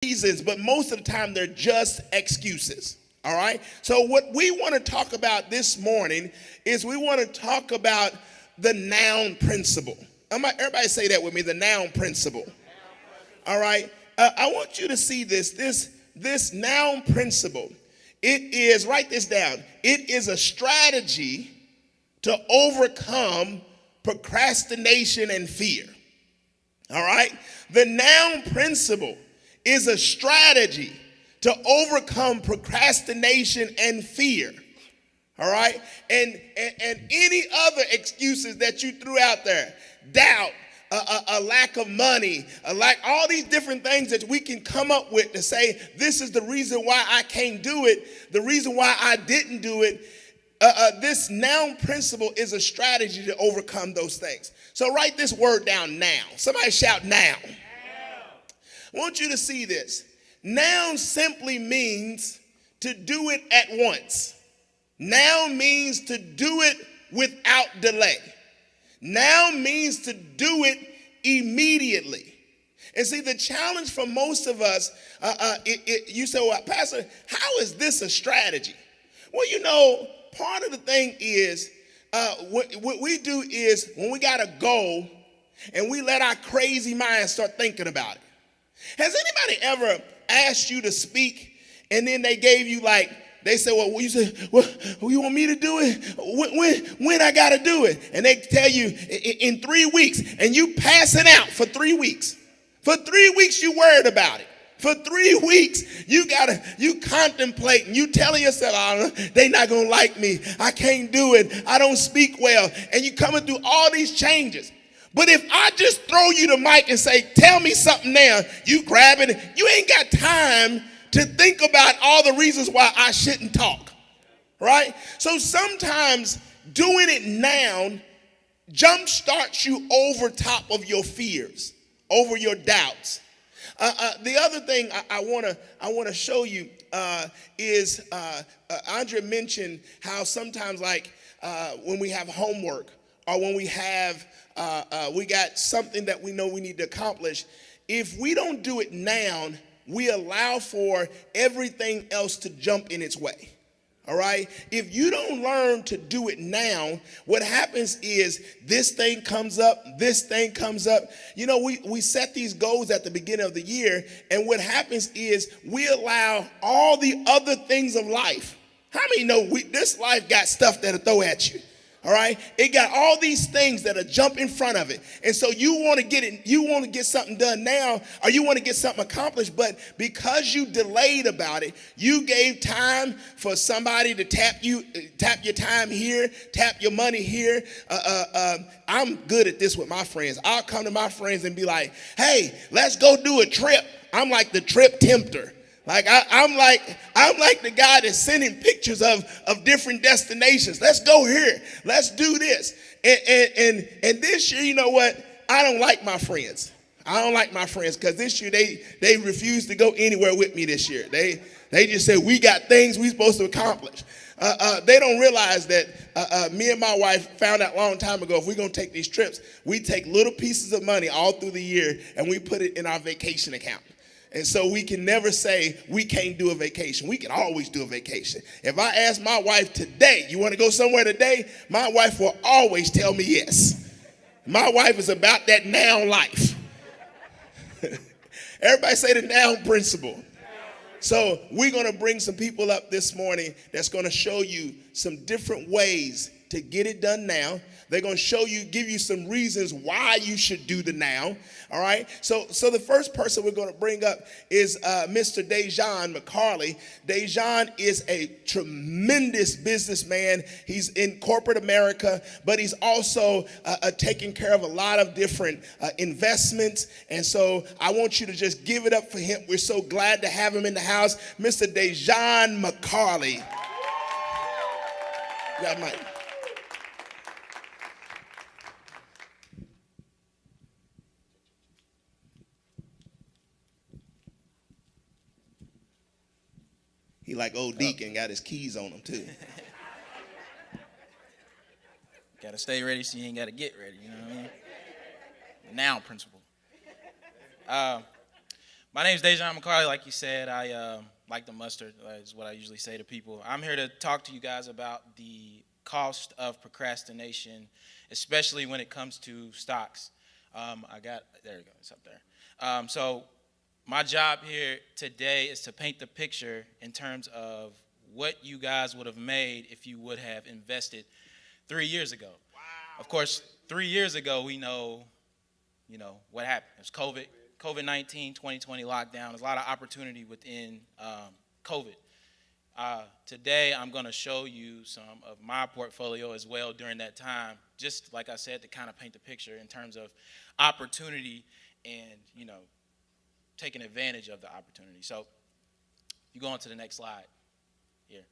reasons, but most of the time they're just excuses. All right. So what we want to talk about this morning is we want to talk about the noun principle. Everybody say that with me, the noun principle. All right. I want you to see this noun principle. It is, write this down. It is a strategy to overcome procrastination and fear. All right. The noun principle is a strategy to overcome procrastination and fear. All right? And any other excuses that you threw out there, doubt, a lack of money, all these different things that we can come up with to say, this is the reason why I can't do it, the reason why I didn't do it. This noun principle is a strategy to overcome those things. So write this word down, now. Somebody shout now. I want you to see this. Noun simply means to do it at once. Noun means to do it without delay. Noun means to do it immediately. And see, the challenge for most of us, you say, well, Pastor, how is this a strategy? Well, you know, part of the thing is, what we do is when we got a goal and we let our crazy mind start thinking about it. Has anybody ever asked you to speak and then they gave you they said, well, you said, well, you want me to do it? When I got to do it? And they tell you in 3 weeks, and you pass it out for 3 weeks. For 3 weeks, you worried about it. For 3 weeks, you contemplate and you telling yourself, oh, they not going to like me. I can't do it. I don't speak well. And you coming through all these changes. But if I just throw you the mic and say, tell me something now, you grab it. You ain't got time to think about all the reasons why I shouldn't talk, right? So sometimes doing it now jumpstarts you over top of your fears, over your doubts. The other thing I want to show you is Andrea mentioned how sometimes when we have homework or when we have we got something that we know we need to accomplish, if we don't do it now, we allow for everything else to jump in its way. All right? If you don't learn to do it now, what happens is this thing comes up, this thing comes up. You know, we set these goals at the beginning of the year, and what happens is we allow all the other things of life. How many know this life got stuff that'll throw at you? All right, it got all these things that are jump in front of it, and so you want to get it. You want to get something done now, or you want to get something accomplished. But because you delayed about it, you gave time for somebody to tap your time here, tap your money here. I'm good at this with my friends. I'll come to my friends and be like, "Hey, let's go do a trip." I'm like the trip tempter. I'm like the guy that's sending pictures of different destinations. Let's go here. Let's do this. And this year, you know what? I don't like my friends. I don't like my friends because this year they refused to go anywhere with me this year. They just said, we got things we supposed to accomplish. They don't realize that me and my wife found out a long time ago, if we're going to take these trips, we take little pieces of money all through the year and we put it in our vacation account. And so we can never say we can't do a vacation. We can always do a vacation. If I ask my wife today, you want to go somewhere today? My wife will always tell me yes. My wife is about that now life. Everybody say the noun principle. So we're going to bring some people up this morning that's going to show you some different ways to get it done now. They're going to give you some reasons why you should do the now. All right. So the first person we're going to bring up is Mr. Dejan McCarley. Dejan is a tremendous businessman. He's in corporate America, but he's also taking care of a lot of different investments. And so I want you to just give it up for him. We're so glad to have him in the house, Mr. Dejan McCarley. Yeah, Mike. He like old Deacon, got his keys on him too. Got to stay ready so you ain't got to get ready, you know what I mean? Now principle. My name's Dejan McCarley. Like you said, I like the mustard, is what I usually say to people. I'm here to talk to you guys about the cost of procrastination, especially when it comes to stocks. There you go, it's up there. So my job here today is to paint the picture in terms of what you guys would have made if you would have invested 3 years ago. Wow. Of course, 3 years ago, we know, what happened. It was COVID-19, 2020 lockdown. There's a lot of opportunity within COVID. Today, I'm going to show you some of my portfolio as well during that time, just like I said, to kind of paint the picture in terms of opportunity and, taking advantage of the opportunity. So you go on to the next slide here.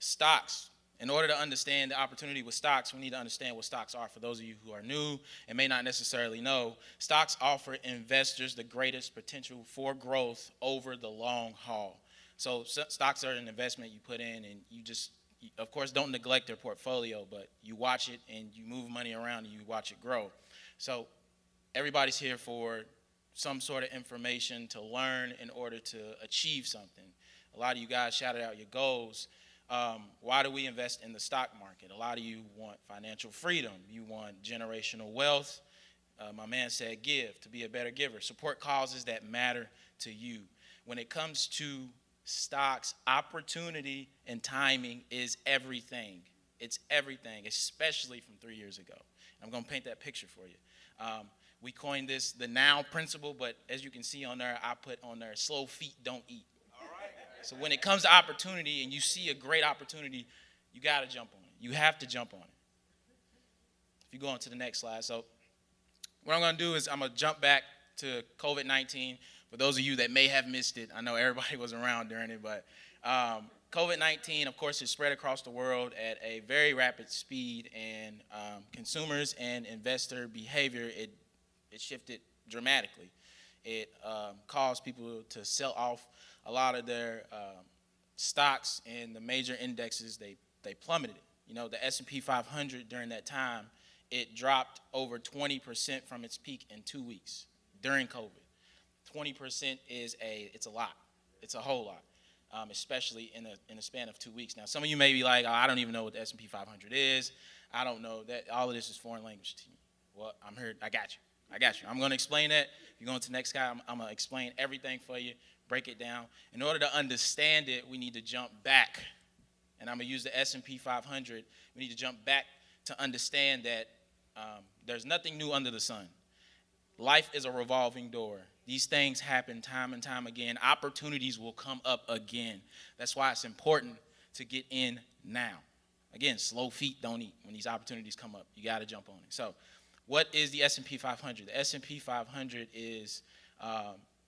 Stocks. In order to understand the opportunity with stocks, we need to understand what stocks are. For those of you who are new and may not necessarily know, stocks offer investors the greatest potential for growth over the long haul. So stocks are an investment you put in, and you of course, don't neglect their portfolio, but you watch it and you move money around and you watch it grow. So everybody's here for some sort of information to learn in order to achieve something. A lot of you guys shouted out your goals. Why do we invest in the stock market? A lot of you want financial freedom. You want generational wealth. My man said give, to be a better giver. Support causes that matter to you. When it comes to stocks, opportunity and timing is everything. It's everything, especially from 3 years ago. I'm going to paint that picture for you. We coined this the now principle, but as you can see on there, I put on there, slow feet don't eat. So when it comes to opportunity and you see a great opportunity, you got to jump on it. You have to jump on it. If you go on to the next slide. So what I'm going to do is I'm going to jump back to COVID-19. For those of you that may have missed it, I know everybody was around during it, but COVID-19, of course, is spread across the world at a very rapid speed, and consumers and investor behavior, it shifted dramatically. It caused people to sell off a lot of their stocks, and the major indexes, they plummeted. The S&P 500 during that time, it dropped over 20% from its peak in 2 weeks during COVID. 20% it's a lot. It's a whole lot, especially in a span of 2 weeks. Now, some of you may be like, oh, I don't even know what the S&P 500 is. I don't know that. All of this is foreign language to you. Well, I'm here. I got you. I'm going to explain that. If you go into the next guy, I'm going to explain everything for you, break it down. In order to understand it, we need to jump back. And I'm going to use the S&P 500. We need to jump back to understand that there's nothing new under the sun. Life is a revolving door. These things happen time and time again. Opportunities will come up again. That's why it's important to get in now. Again, slow feet don't eat. When these opportunities come up, you got to jump on it. So what is the S&P 500? The S&P 500 is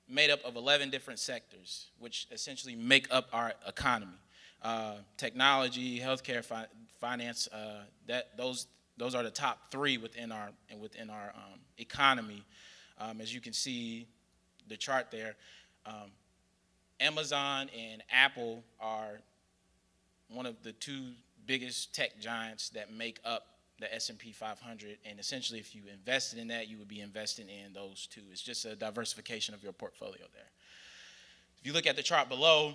made up of 11 different sectors, which essentially make up our economy. Technology, healthcare, finance, those are the top three within our economy. As you can see the chart there, Amazon and Apple are one of the two biggest tech giants that make up the S&P 500, and essentially if you invested in that, you would be investing in those two. It's just a diversification of your portfolio there. If you look at the chart below,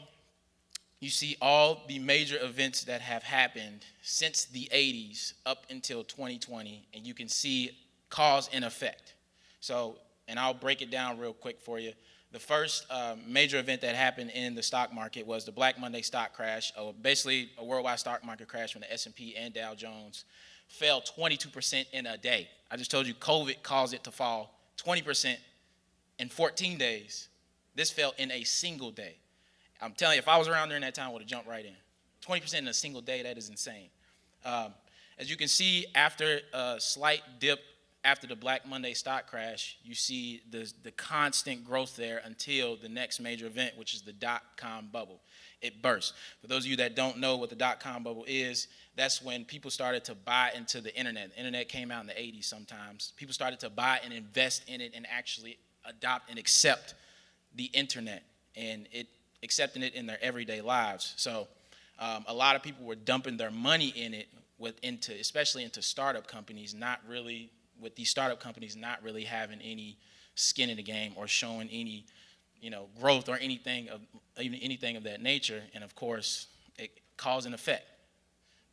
you see all the major events that have happened since the 80s up until 2020, and you can see cause and effect. So, and I'll break it down real quick for you. The first major event that happened in the stock market was the Black Monday stock crash, basically a worldwide stock market crash when the S&P and Dow Jones fell 22% in a day. I just told you COVID caused it to fall 20% in 14 days. This fell in a single day. I'm telling you, if I was around during that time, I would have jumped right in. 20% in a single day, that is insane. As you can see, after a slight dip after the Black Monday stock crash, you see the constant growth there until the next major event, which is the dot-com bubble. It burst. For those of you that don't know what the dot-com bubble is, that's when people started to buy into the internet. The internet came out in the 80s sometimes. People started to buy and invest in it and actually adopt and accept the internet, and accepting it in their everyday lives. So a lot of people were dumping their money in it, especially into startup companies, with these startup companies not really having any skin in the game or showing any, growth or anything of that nature. And of course, it cause and effect.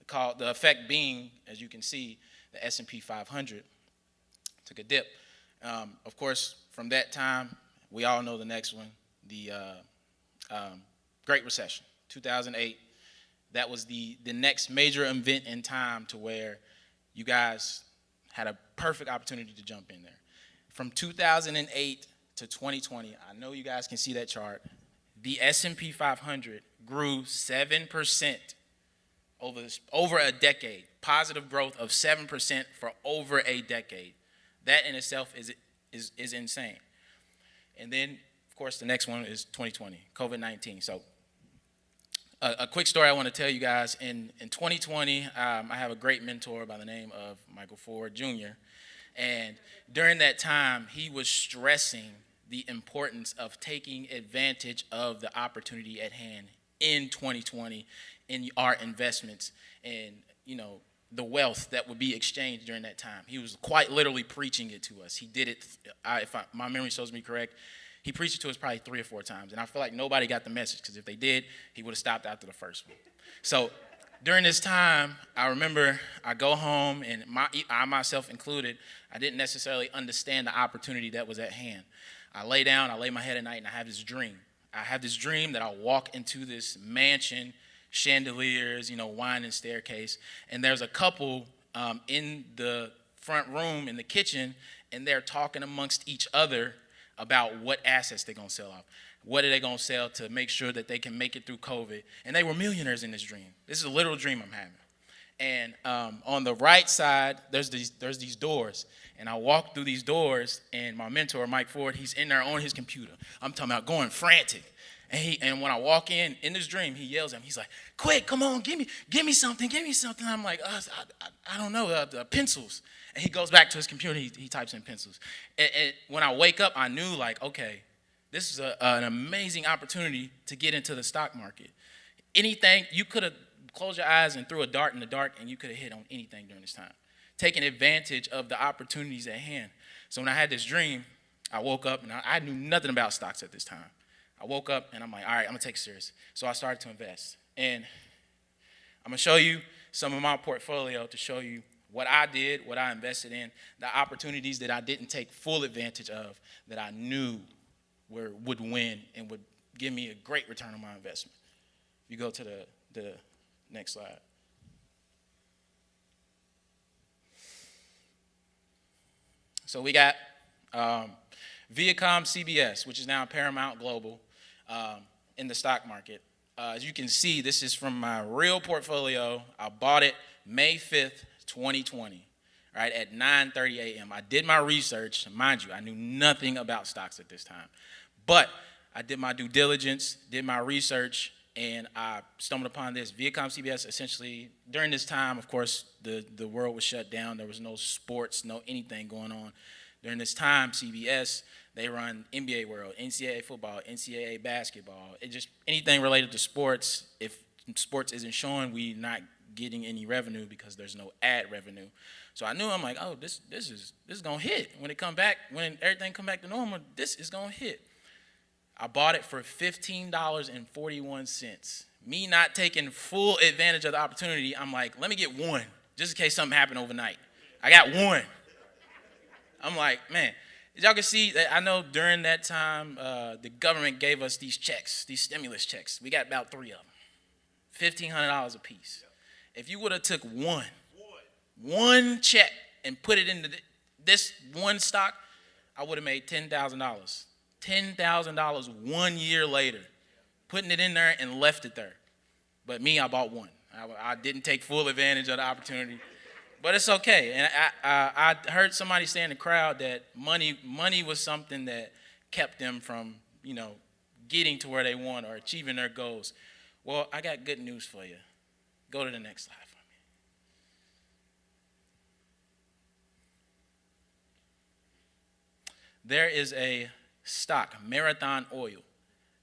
The effect being, as you can see, the S&P 500 took a dip. Of course, from that time, we all know the next one, the Great Recession, 2008. That was the next major event in time to where you guys had a perfect opportunity to jump in there. From 2008 to 2020, I know you guys can see that chart. The S&P 500 grew 7% over a decade. Positive growth of 7% for over a decade. That in itself is insane. And then, of course, the next one is 2020, COVID-19. So a quick story I want to tell you guys. In 2020, I have a great mentor by the name of Michael Ford Jr. And during that time, he was stressing the importance of taking advantage of the opportunity at hand in 2020 in our investments and, the wealth that would be exchanged during that time. He was quite literally preaching it to us. He did it, my memory serves me correct, he preached it to us probably 3 or 4 times. And I feel like nobody got the message, because if they did, he would have stopped after the first one. So during this time, I remember I go home, and I myself included, I didn't necessarily understand the opportunity that was at hand. I lay down, I lay my head at night, and I have this dream. I have this dream that I'll walk into this mansion, chandeliers, wine and staircase, and there's a couple in the front room in the kitchen, and they're talking amongst each other about what assets they're going to sell off. What are they going to sell to make sure that they can make it through COVID? And they were millionaires in this dream. This is a literal dream I'm having. And on the right side, there's these doors. And I walk through these doors, and my mentor, Mike Ford, he's in there on his computer. I'm talking about going frantic. And when I walk in this dream, he yells at me. He's like, "Quick, come on, give me something, give me something." I'm like, I don't know, pencils. And he goes back to his computer. He types in pencils. And when I wake up, I knew, like, okay, this is an amazing opportunity to get into the stock market. Anything, you could have closed your eyes and threw a dart in the dark, and you could have hit on anything during this time, taking advantage of the opportunities at hand. So when I had this dream, I woke up, and I knew nothing about stocks at this time. I woke up, and I'm like, all right, I'm going to take it serious. So I started to invest. And I'm going to show you some of my portfolio to show you what I did, what I invested in, the opportunities that I didn't take full advantage of that I knew would win and would give me a great return on my investment. If you go to the next slide. So we got Viacom CBS, which is now Paramount Global, in the stock market. As you can see, this is from my real portfolio. I bought it May 5th, 2020, right, at 9:30 a.m. I did my research. Mind you, I knew nothing about stocks at this time. But I did my due diligence, did my research, and I stumbled upon this. Viacom CBS, essentially, during this time, of course, the world was shut down. There was no sports, no anything going on. During this time, CBS, they run NBA World, NCAA football, NCAA basketball. It just anything related to sports. If sports isn't showing, we're not getting any revenue because there's no ad revenue. So I knew, I'm like, oh, this is gonna hit. When everything come back to normal, this is gonna hit. I bought it for $15.41. Me not taking full advantage of the opportunity, I'm like, let me get one, just in case something happened overnight. I got one. I'm like, man, as y'all can see, I know during that time, the government gave us these checks, these stimulus checks. We got about 3 of them, $1,500 a piece. If you would have took one check and put it into this one stock, I would have made $10,000. $10,000 1 year later, putting it in there and left it there. But me, I bought one. I didn't take full advantage of the opportunity. But it's okay. And I heard somebody say in the crowd that money was something that kept them from, getting to where they want or achieving their goals. Well, I got good news for you. Go to the next slide for me. There is a stock, Marathon Oil.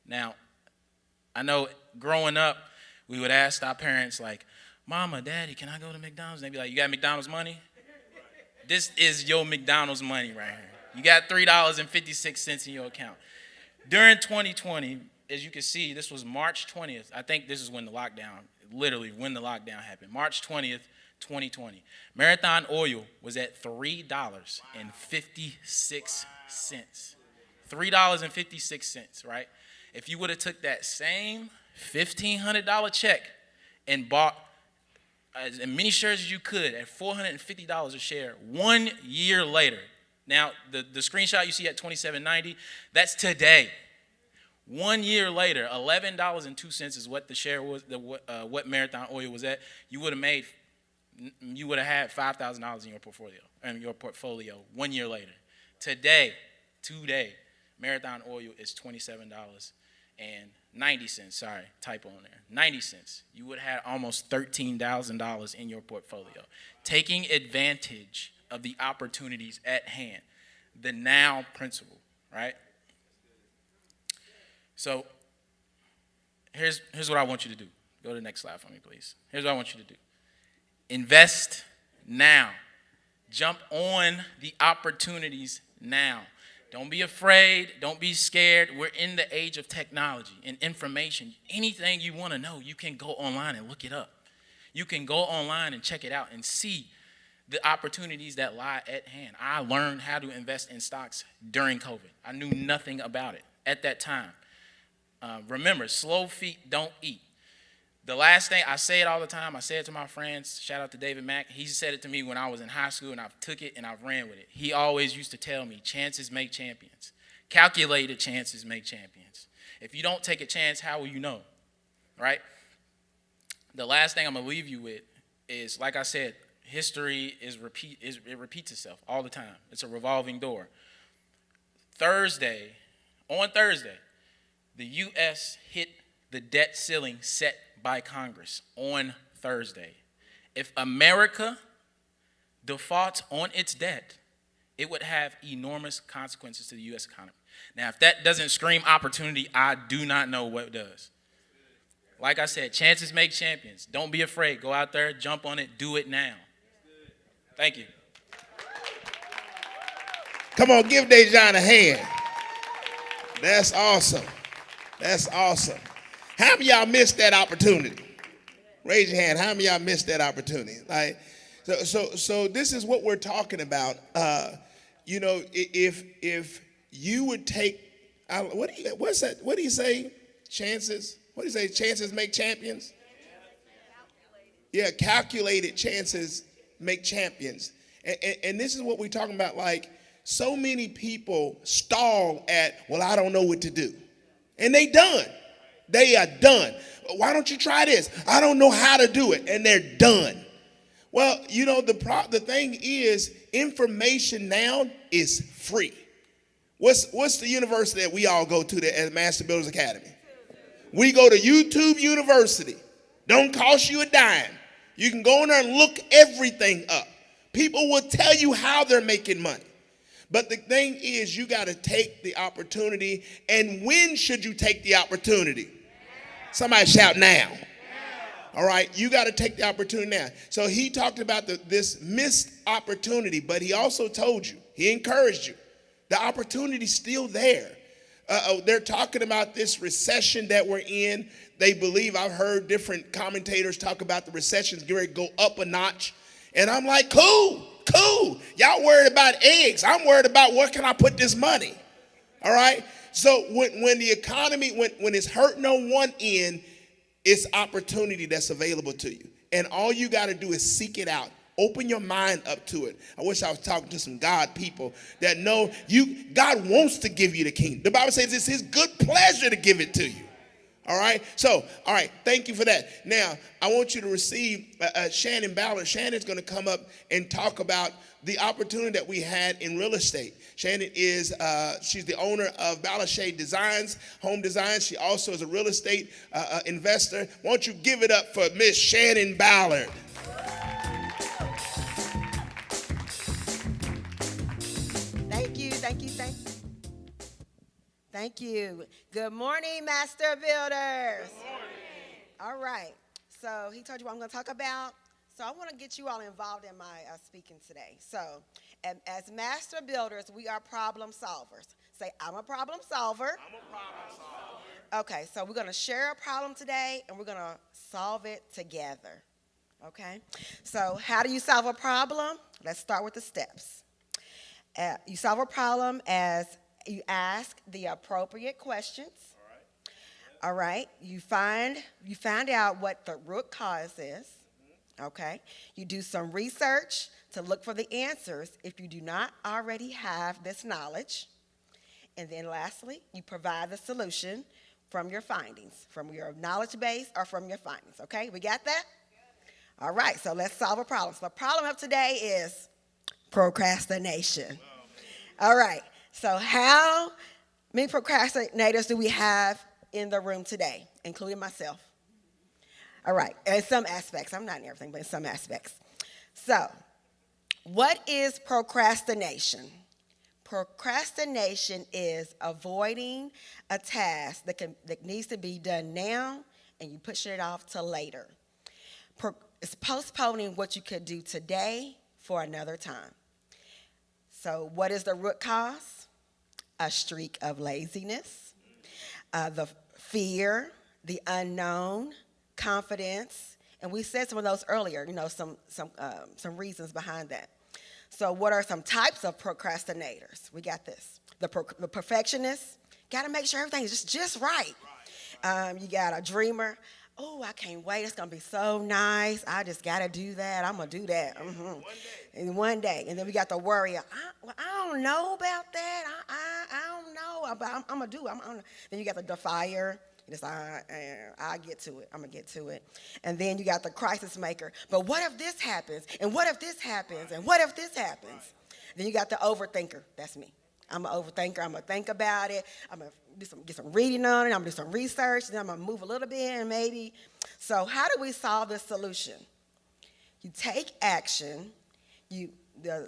Now, I know growing up, we would ask our parents, like, Mama, Daddy, can I go to McDonald's? And they'd be like, you got McDonald's money? This is your McDonald's money right here. You got $3.56 in your account. During 2020, as you can see, this was March 20th. I think this is when the lockdown happened. March 20th, 2020. Marathon oil was at $3.56. $3.56, right? If you would have took that same $1,500 check and bought as many shares as you could at $450 a share 1 year later. Now, the screenshot you see at $27.90, that's today. 1 year later, $11.02 is what the share was, what Marathon Oil was at. You would have had $5,000 in your portfolio 1 year later. Today, Marathon Oil is $27.90. Sorry, typo on there. 90 cents. You would have had almost $13,000 in your portfolio. Taking advantage of the opportunities at hand. The now principle, right? So here's what I want you to do. Go to the next slide for me, please. Here's what I want you to do. Invest now. Jump on the opportunities now. Don't be afraid. Don't be scared. We're in the age of technology and information. Anything you want to know, you can go online and look it up. You can go online and check it out and see the opportunities that lie at hand. I learned how to invest in stocks during COVID. I knew nothing about it at that time. Remember, slow feet don't eat. The last thing, I say it all the time. I say it to my friends. Shout out to David Mack. He said it to me when I was in high school, and I took it and I ran with it. He always used to tell me, chances make champions. Calculated chances make champions. If you don't take a chance, how will you know? Right? The last thing I'm going to leave you with is, like I said, history it repeats itself all the time. It's a revolving door. On Thursday, the U.S. hit the debt ceiling set by Congress on Thursday. If America defaults on its debt, it would have enormous consequences to the U.S. economy. Now, if that doesn't scream opportunity, I do not know what does. Like I said, chances make champions. Don't be afraid. Go out there, jump on it, do it now. Thank you. Come on, give Dejan a hand. That's awesome. That's awesome. How many of y'all missed that opportunity? Raise your hand. How many of y'all missed that opportunity? Like, so this is what we're talking about. If you would take, what do you say? Chances? What do you say? Chances make champions? Yeah, calculated chances make champions. And this is what we're talking about. Like, so many people stall at, well, I don't know what to do. And they done. They are done. Why don't you try this? I don't know how to do it. And they're done. Well, the thing is, information now is free. What's the university that we all go to at Master Builders Academy? We go to YouTube University. Don't cost you a dime. You can go in there and look everything up. People will tell you how they're making money. But the thing is, you got to take the opportunity. And when should you take the opportunity? Somebody shout now. All right, you got to take the opportunity now. So he talked about this missed opportunity, but he also told you, he encouraged you, the opportunity's still there. They're talking about this recession that we're in. They believe, I've heard different commentators talk about the recession's going to go up a notch. And I'm like, cool. Y'all worried about eggs. I'm worried about where can I put this money. All right. So when the economy, when it's hurting on one end, it's opportunity that's available to you. And all you got to do is seek it out. Open your mind up to it. I wish I was talking to some God people that know God wants to give you the kingdom. The Bible says it's his good pleasure to give it to you. All right. So, all right. Thank you for that. Now, I want you to receive Shannon Ballard. Shannon's going to come up and talk about the opportunity that we had in real estate. Shannon is, she's the owner of Ballard Designs, Home Designs. She also is a real estate investor. Won't you give it up for Miss Shannon Ballard? Thank you. Good morning, Master Builders. Good morning. All right. So he told you what I'm going to talk about. So I want to get you all involved in my speaking today. So as master builders, we are problem solvers. Say, I'm a problem solver. I'm a problem solver. Okay, so we're going to share a problem today, and we're going to solve it together. Okay? So how do you solve a problem? Let's start with the steps. You solve a problem as you ask the appropriate questions. All right. You find out what the root cause is. Okay. You do some research to look for the answers if you do not already have this knowledge. And then lastly, you provide the solution from your findings, from your knowledge base or from your findings. Okay, we got that? All right, so let's solve a problem. So the problem of today is procrastination. All right, so how many procrastinators do we have in the room today, including myself? All right, in some aspects. I'm not in everything, but in some aspects. So what is procrastination? Procrastination is avoiding a task that needs to be done now, and you push it off to later. It's postponing what you could do today for another time. So what is the root cause? A streak of laziness, the fear, the unknown, confidence, and we said some of those earlier, some reasons behind that. So what are some types of procrastinators? We got this. The perfectionist, got to make sure everything is just right. You got a dreamer. Oh, I can't wait. It's going to be so nice. I just got to do that. I'm going to do that. And one day. And then we got the worrier. I don't know about that. I don't know. But I'm going to do it. Then you got the defier. Just, I'll get to it. I'm going to get to it. And then you got the crisis maker. But what if this happens? And what if this happens? And what if this happens? Then you got the overthinker. That's me. I'm an overthinker. I'm going to think about it. I'm going to get some reading on it. I'm going to do some research. Then I'm going to move a little bit and maybe. So how do we solve this solution? You take action.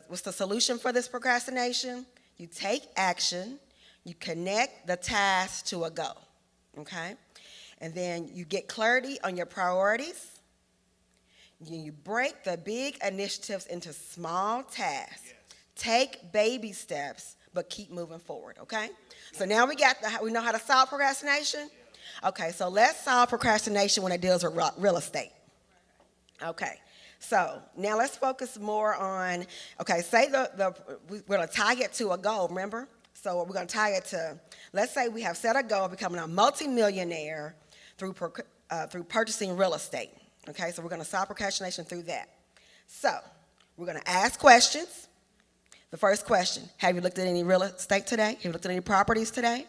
What's the solution for this procrastination? You take action. You connect the task to a goal. Okay? And then you get clarity on your priorities. You break the big initiatives into small tasks. Yes. Take baby steps, but keep moving forward, okay? So now we know how to solve procrastination? Okay, so let's solve procrastination when it deals with real estate. Okay, so now let's focus more on, okay, say we're going to tie it to a goal, remember? So we're going to tie it to, let's say we have set a goal of becoming a multimillionaire through purchasing real estate. Okay, so we're going to solve procrastination through that. So we're going to ask questions. The first question, have you looked at any real estate today? Have you looked at any properties today?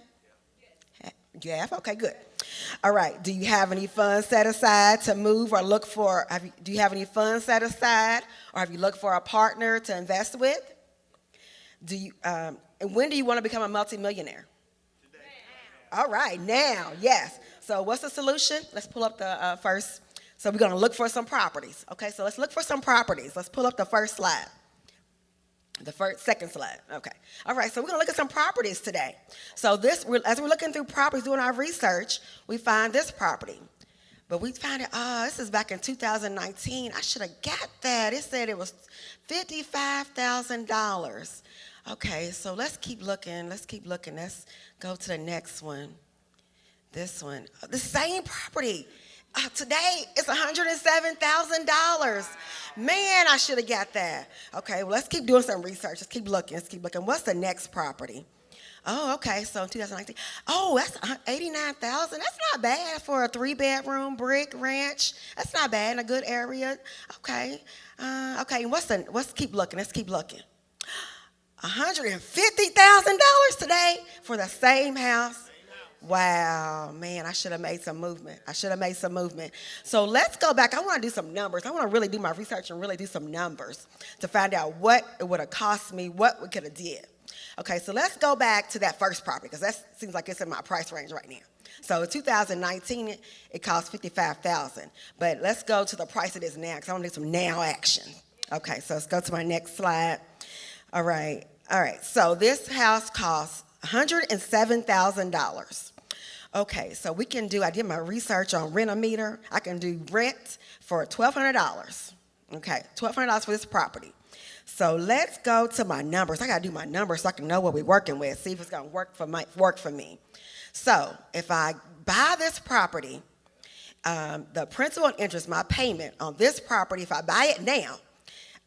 You have? Okay, good. All right, do you have any funds set aside to move or look for, do you have any funds set aside or have you looked for a partner to invest with? And when do you want to become a multimillionaire? Today. All right, now, yes. So what's the solution? Let's pull up the first. So we're going to look for some properties. Okay, so let's look for some properties. Let's pull up the first slide. Second slide. Okay. All right, so we're going to look at some properties today. So as we're looking through properties, doing our research, we find this property. But we found it, this is back in 2019. I should have got that. It said it was $55,000. Okay, so let's keep looking. Let's go to the next one. This one. The same property. Today, it's $107,000. Man, I should have got that. Okay, well, let's keep doing some research. Let's keep looking. What's the next property? Oh, okay, so in 2019. Oh, that's $89,000. That's not bad for a 3-bedroom brick ranch. That's not bad in a good area. Okay, let's keep looking. $150,000 today for the same house. Wow, man, I should have made some movement. So let's go back. I want to do some numbers. I want to really do my research and really do some numbers to find out what it would have cost me, what we could have did. Okay, so let's go back to that first property because that seems like it's in my price range right now. So in 2019, it cost $55,000. But let's go to the price it is now because I want to do some now action. Okay, so let's go to my next slide. All right. So this house costs $107,000. Okay, so I did my research on Rent-A-Meter. I can do rent for $1,200. Okay, $1,200 for this property. So let's go to my numbers. I gotta do my numbers so I can know what we're working with, see if it's gonna work for me. So if I buy this property, the principal and interest, my payment on this property, if I buy it now,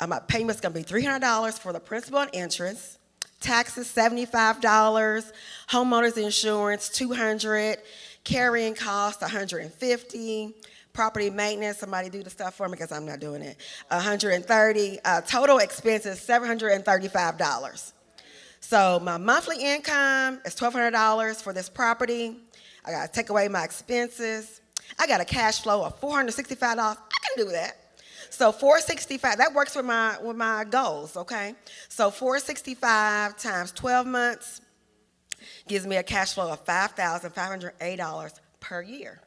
my payment's gonna be $300 for the principal and interest, taxes $75, homeowners insurance $200, carrying costs $150, property maintenance, somebody do the stuff for me because I'm not doing it, $130, total expenses $735. So my monthly income is $1,200 for this property. I gotta take away my expenses. I got a cash flow of $465. I can do that. So $465, that works with my goals, okay? So $465 times 12 months gives me a cash flow of $5,508 per year.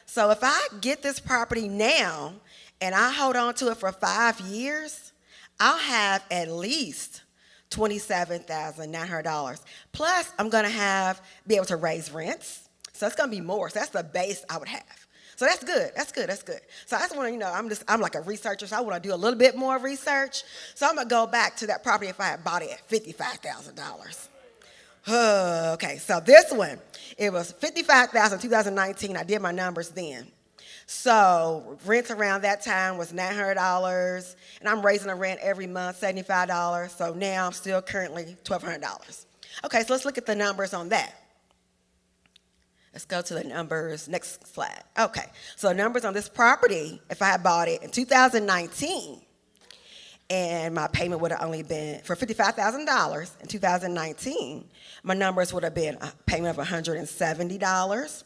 So if I get this property now and I hold on to it for 5 years, I'll have at least $27,900. Plus, I'm gonna be able to raise rents. So it's gonna be more. So that's the base I would have. So that's good. That's good. That's good. So I just want to, I'm like a researcher, so I want to do a little bit more research. So I'm gonna go back to that property if I had bought it at $55,000. Okay, so this one, it was $55,000 in 2019. I did my numbers then. So rent around that time was $900, and I'm raising the rent every month, $75. So now I'm still currently $1,200. Okay, so let's look at the numbers on that. Let's go to the numbers, next slide. Okay, so the numbers on this property, if I had bought it in 2019, and my payment would have only been, for $55,000 in 2019, my numbers would have been a payment of $170,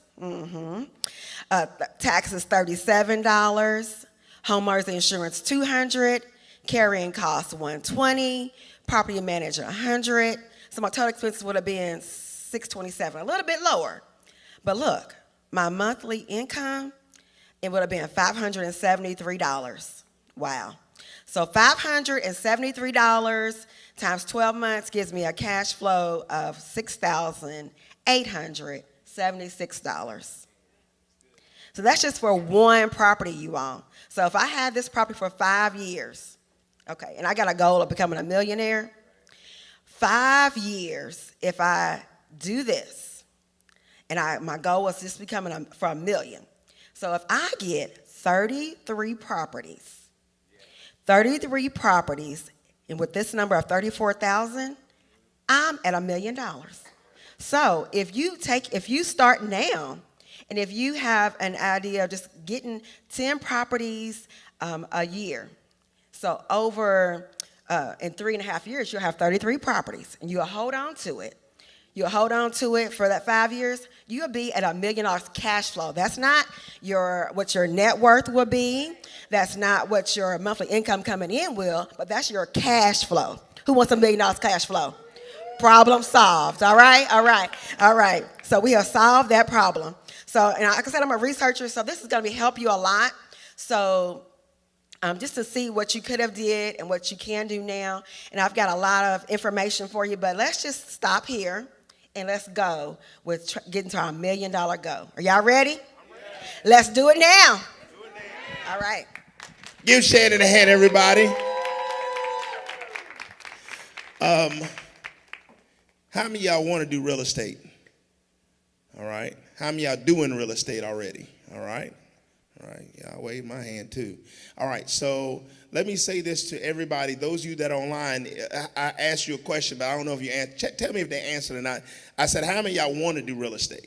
taxes $37, homeowners insurance $200, carrying costs $120, property manager $100, so my total expenses would have been $627, a little bit lower. But look, my monthly income, it would have been $573. Wow. So $573 times 12 months gives me a cash flow of $6,876. So that's just for one property, you all. So if I had this property for 5 years, okay, and I got a goal of becoming a millionaire, 5 years, if I do this, and my goal was just becoming for $1 million. So if I get 33 properties, and with this number of 34,000, I'm at $1 million. So if you start now, and if you have an idea of just getting 10 properties a year, so over in 3.5 years, you'll have 33 properties, and you'll hold on to it. You'll hold on to it for that 5 years, you'll be at $1 million cash flow. That's not what your net worth will be. That's not what your monthly income coming in will, but that's your cash flow. Who wants $1 million cash flow? Problem solved. All right, all right, all right. So we have solved that problem. So, and like I said, I'm a researcher, so this is going to help you a lot. So just to see what you could have did and what you can do now. And I've got a lot of information for you, but let's just stop here. And let's go with getting to our $1 million goal. Are y'all ready? I'm ready. Let's do it now. All right. Give Shannon a hand, everybody. How many of y'all want to do real estate? All right. How many of y'all doing real estate already? All right. All right. Y'all wave my hand too. All right. So let me say this to everybody. Those of you that are online, I asked you a question, but I don't know if you answered. Tell me if they answered or not. I said, how many of y'all want to do real estate?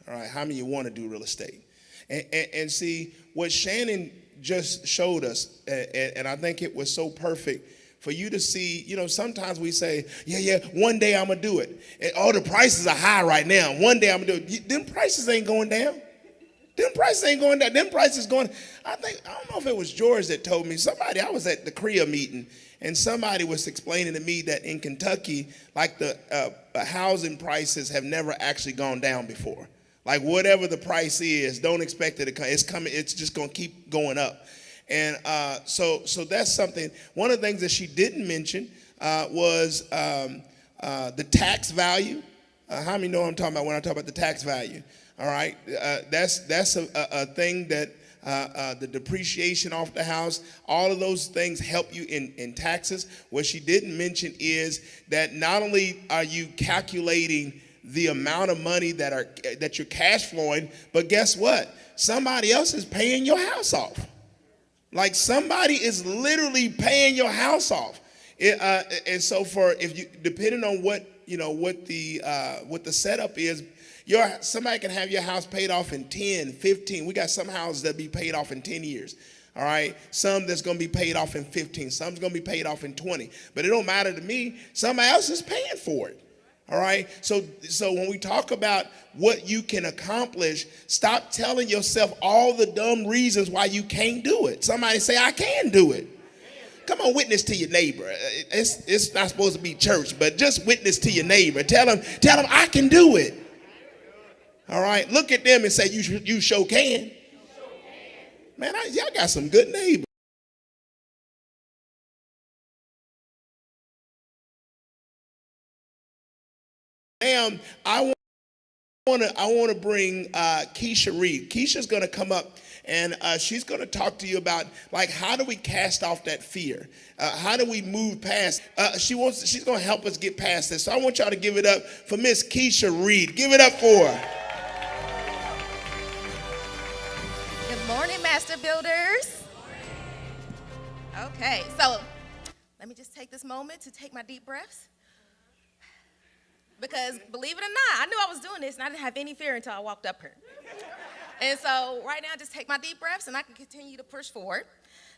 All right. How many of you want to do real estate? And see, what Shannon just showed us, and I think it was so perfect for you to see. Sometimes we say, yeah, one day I'm going to do it. And, the prices are high right now. One day I'm going to do it. Them prices ain't going down. Them prices ain't going down. Them prices going. I don't know if it was George that told me. I was at the CREA meeting, and somebody was explaining to me that in Kentucky, like the housing prices have never actually gone down before. Like whatever the price is, don't expect it to come. It's coming. It's just going to keep going up. And so that's something. One of the things that she didn't mention was the tax value. How many know what I'm talking about when I talk about the tax value? All right, that's a thing that the depreciation off the house. All of those things help you in taxes. What she didn't mention is that not only are you calculating the amount of money that you're cash flowing, but guess what? Somebody else is paying your house off. Like somebody is literally paying your house off. And so depending on what the setup is, somebody can have your house paid off in 10, 15. We got some houses that be paid off in 10 years. All right. Some that's going to be paid off in 15. Some's going to be paid off in 20. But it don't matter to me. Somebody else is paying for it. All right. So when we talk about what you can accomplish, stop telling yourself all the dumb reasons why you can't do it. Somebody say, I can do it. Come on, witness to your neighbor. It's not supposed to be church, but just witness to your neighbor. Tell them I can do it. All right. Look at them and say, you sure can. Man, y'all got some good neighbors. I want to bring Keisha Reed. Keisha's going to come up and she's going to talk to you about like how do we cast off that fear? How do we move past? She's going to help us get past this. So I want y'all to give it up for Miss Keisha Reed. Give it up for her. Good morning, Master Builders. Okay, so let me just take this moment to take my deep breaths. Because believe it or not, I knew I was doing this and I didn't have any fear until I walked up here. And so right now, just take my deep breaths and I can continue to push forward.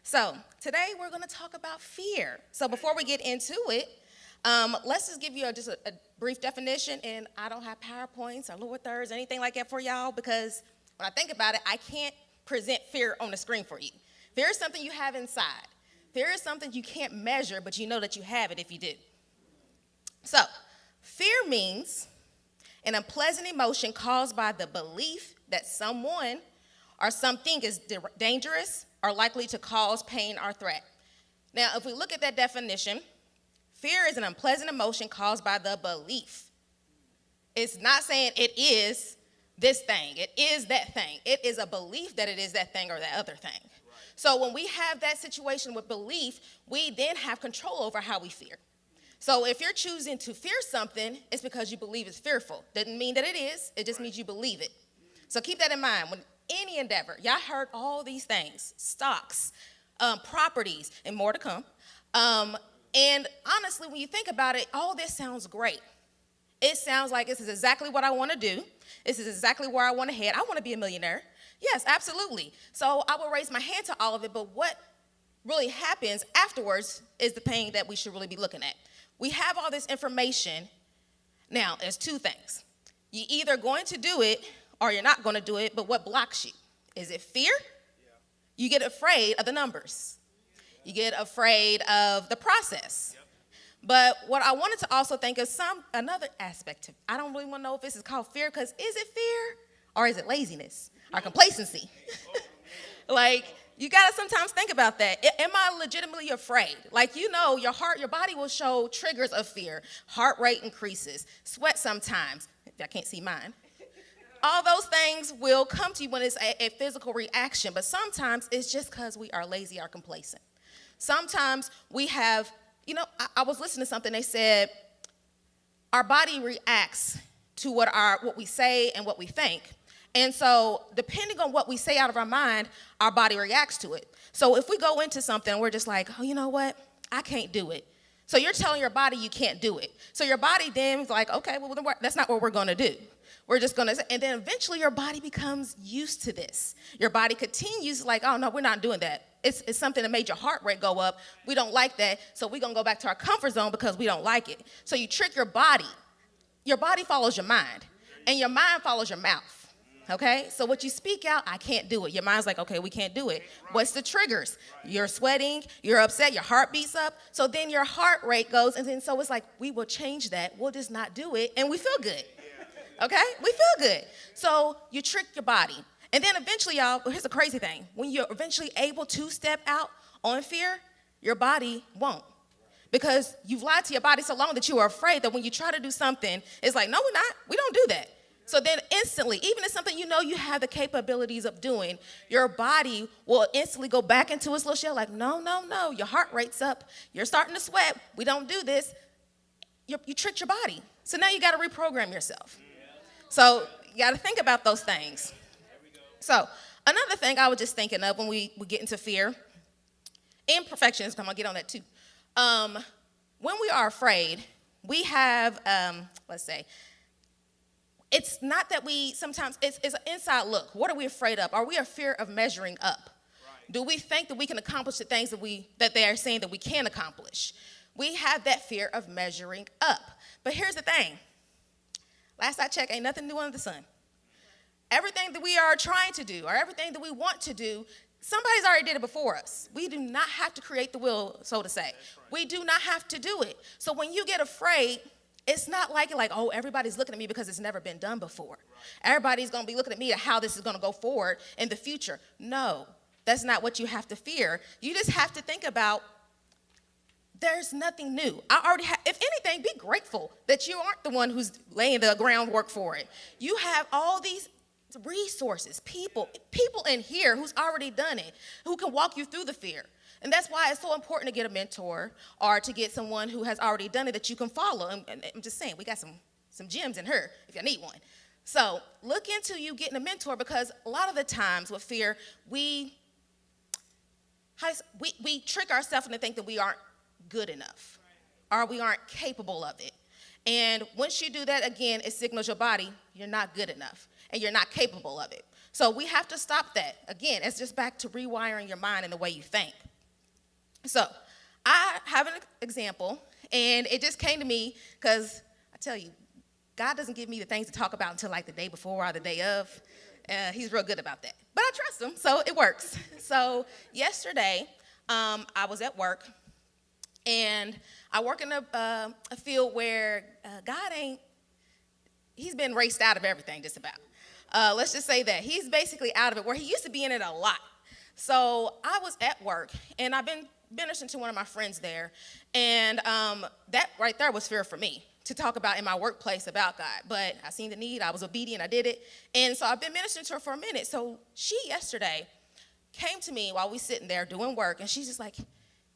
So today we're going to talk about fear. So before we get into it, let's just give you a brief definition. And I don't have PowerPoints or lower thirds or anything like that for y'all because when I think about it, I can't present fear on the screen for you. Fear is something you have inside. Fear is something you can't measure, but you know that you have it if you do. So fear means an unpleasant emotion caused by the belief that someone or something is dangerous or likely to cause pain or threat. Now, if we look at that definition, fear is an unpleasant emotion caused by the belief. It's not saying it is this thing, it is that thing. It is a belief that it is that thing or that other thing. Right. So when we have that situation with belief, we then have control over how we fear. So if you're choosing to fear something, it's because you believe it's fearful. Doesn't mean that it is. It just means you believe it. So keep that in mind. When any endeavor, y'all heard all these things, stocks, properties, and more to come. And honestly, when you think about it, all this sounds great. It sounds like this is exactly what I want to do. This is exactly where I want to head. I want to be a millionaire. Yes, absolutely. So I will raise my hand to all of it, but what really happens afterwards is the thing that we should really be looking at. We have all this information. Now, there's two things. You're either going to do it or you're not going to do it, but what blocks you? Is it fear? Yeah. You get afraid of the numbers. You get afraid of the process. Yep. But what I wanted to also think of another aspect of, I don't really want to know if this is called fear, because is it fear or is it laziness or complacency? Like, you got to sometimes think about that. Am I legitimately afraid? Like, your body will show triggers of fear. Heart rate increases, sweat sometimes. I can't see mine. All those things will come to you when it's a physical reaction, but sometimes it's just because we are lazy or complacent. Sometimes we have, I was listening to something, they said, our body reacts to what we say and what we think. And so depending on what we say out of our mind, our body reacts to it. So if we go into something and we're just like, oh, you know what? I can't do it. So you're telling your body you can't do it. So your body then is like, okay, well, that's not what we're going to do. We're just going to, and then eventually your body becomes used to this. Your body continues like, oh, no, we're not doing that. It's something that made your heart rate go up. We don't like that. So we're going to go back to our comfort zone because we don't like it. So you trick your body. Your body follows your mind, and your mind follows your mouth. Okay, so what you speak out, I can't do it. Your mind's like, okay, we can't do it. What's the triggers? You're sweating, you're upset, your heart beats up. So then your heart rate goes, and then so it's like, we will change that. We'll just not do it, and we feel good. Okay, we feel good. So you trick your body. And then eventually, y'all, here's the crazy thing. When you're eventually able to step out on fear, your body won't. Because you've lied to your body so long that you are afraid that when you try to do something, it's like, no, we're not. We don't do that. So then instantly, even if something you know you have the capabilities of doing, your body will instantly go back into its little shell like, no, no, no. Your heart rate's up. You're starting to sweat. We don't do this. You tricked your body. So now you got to reprogram yourself. So you got to think about those things. So another thing I was just thinking of when we get into fear and perfectionism, I'm going to get on that too. When we are afraid, we have, let's say, it's not that we sometimes, it's an inside look. What are we afraid of? Are we a fear of measuring up? Right. Do we think that we can accomplish the things that they are saying that we can accomplish? We have that fear of measuring up. But here's the thing. Last I checked, ain't nothing new under the sun. Everything that we are trying to do or everything that we want to do, somebody's already did it before us. We do not have to create the wheel, so to say. Right. We do not have to do it. So when you get afraid, it's not like, oh, everybody's looking at me because it's never been done before. Right. Everybody's going to be looking at me at how this is going to go forward in the future. No, that's not what you have to fear. You just have to think about there's nothing new. I already have, if anything, be grateful that you aren't the one who's laying the groundwork for it. You have all these resources, people in here who's already done it, who can walk you through the fear. And that's why it's so important to get a mentor or to get someone who has already done it that you can follow. And I'm just saying, we got some gems in her if you need one. So look into you getting a mentor because a lot of the times with fear, we trick ourselves into think that we aren't good enough or we aren't capable of it. And once you do that, again, it signals your body you're not good enough and you're not capable of it. So we have to stop that. Again, it's just back to rewiring your mind and the way you think. So I have an example, and it just came to me because I tell you, God doesn't give me the things to talk about until like the day before or the day of. He's real good about that. But I trust him, so it works. So yesterday, I was at work, and I work in a field where he's been raced out of everything just about. Let's just say that. He's basically out of it, where he used to be in it a lot. So I was at work, and I've been ministering to one of my friends there, and that right there was fear for me to talk about in my workplace about God. But I seen the need, I was obedient, I did it, and so I've been ministering to her for a minute. So she yesterday came to me while we sitting there doing work, and she's just like,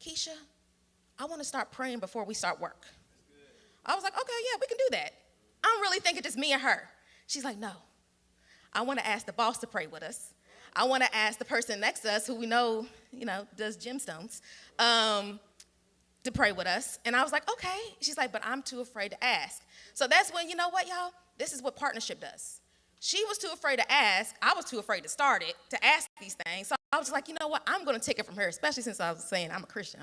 Keisha, I want to start praying before we start work. I was like, okay, yeah, we can do that. I don't really think it's just me and her. She's like, no, I want to ask the boss to pray with us. I want to ask the person next to us who we know, does gemstones, to pray with us. And I was like, okay. She's like, but I'm too afraid to ask. So that's when, you know what, y'all? This is what partnership does. She was too afraid to ask. I was too afraid to start it, to ask these things. So I was like, you know what? I'm going to take it from her, especially since I was saying I'm a Christian.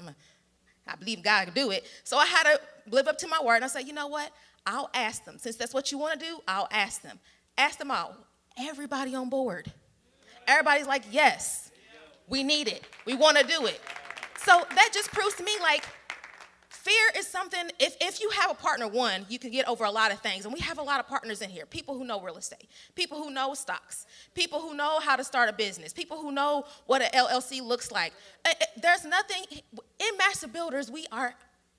I believe God can do it. So I had to live up to my word. And I said, you know what? I'll ask them. Since that's what you want to do, I'll ask them. Ask them all. Everybody on board. Everybody's like, yes, we need it. We want to do it. So that just proves to me, like, fear is something, if you have a partner, one, you can get over a lot of things. And we have a lot of partners in here, people who know real estate, people who know stocks, people who know how to start a business, people who know what an LLC looks like. There's nothing, in Master Builders,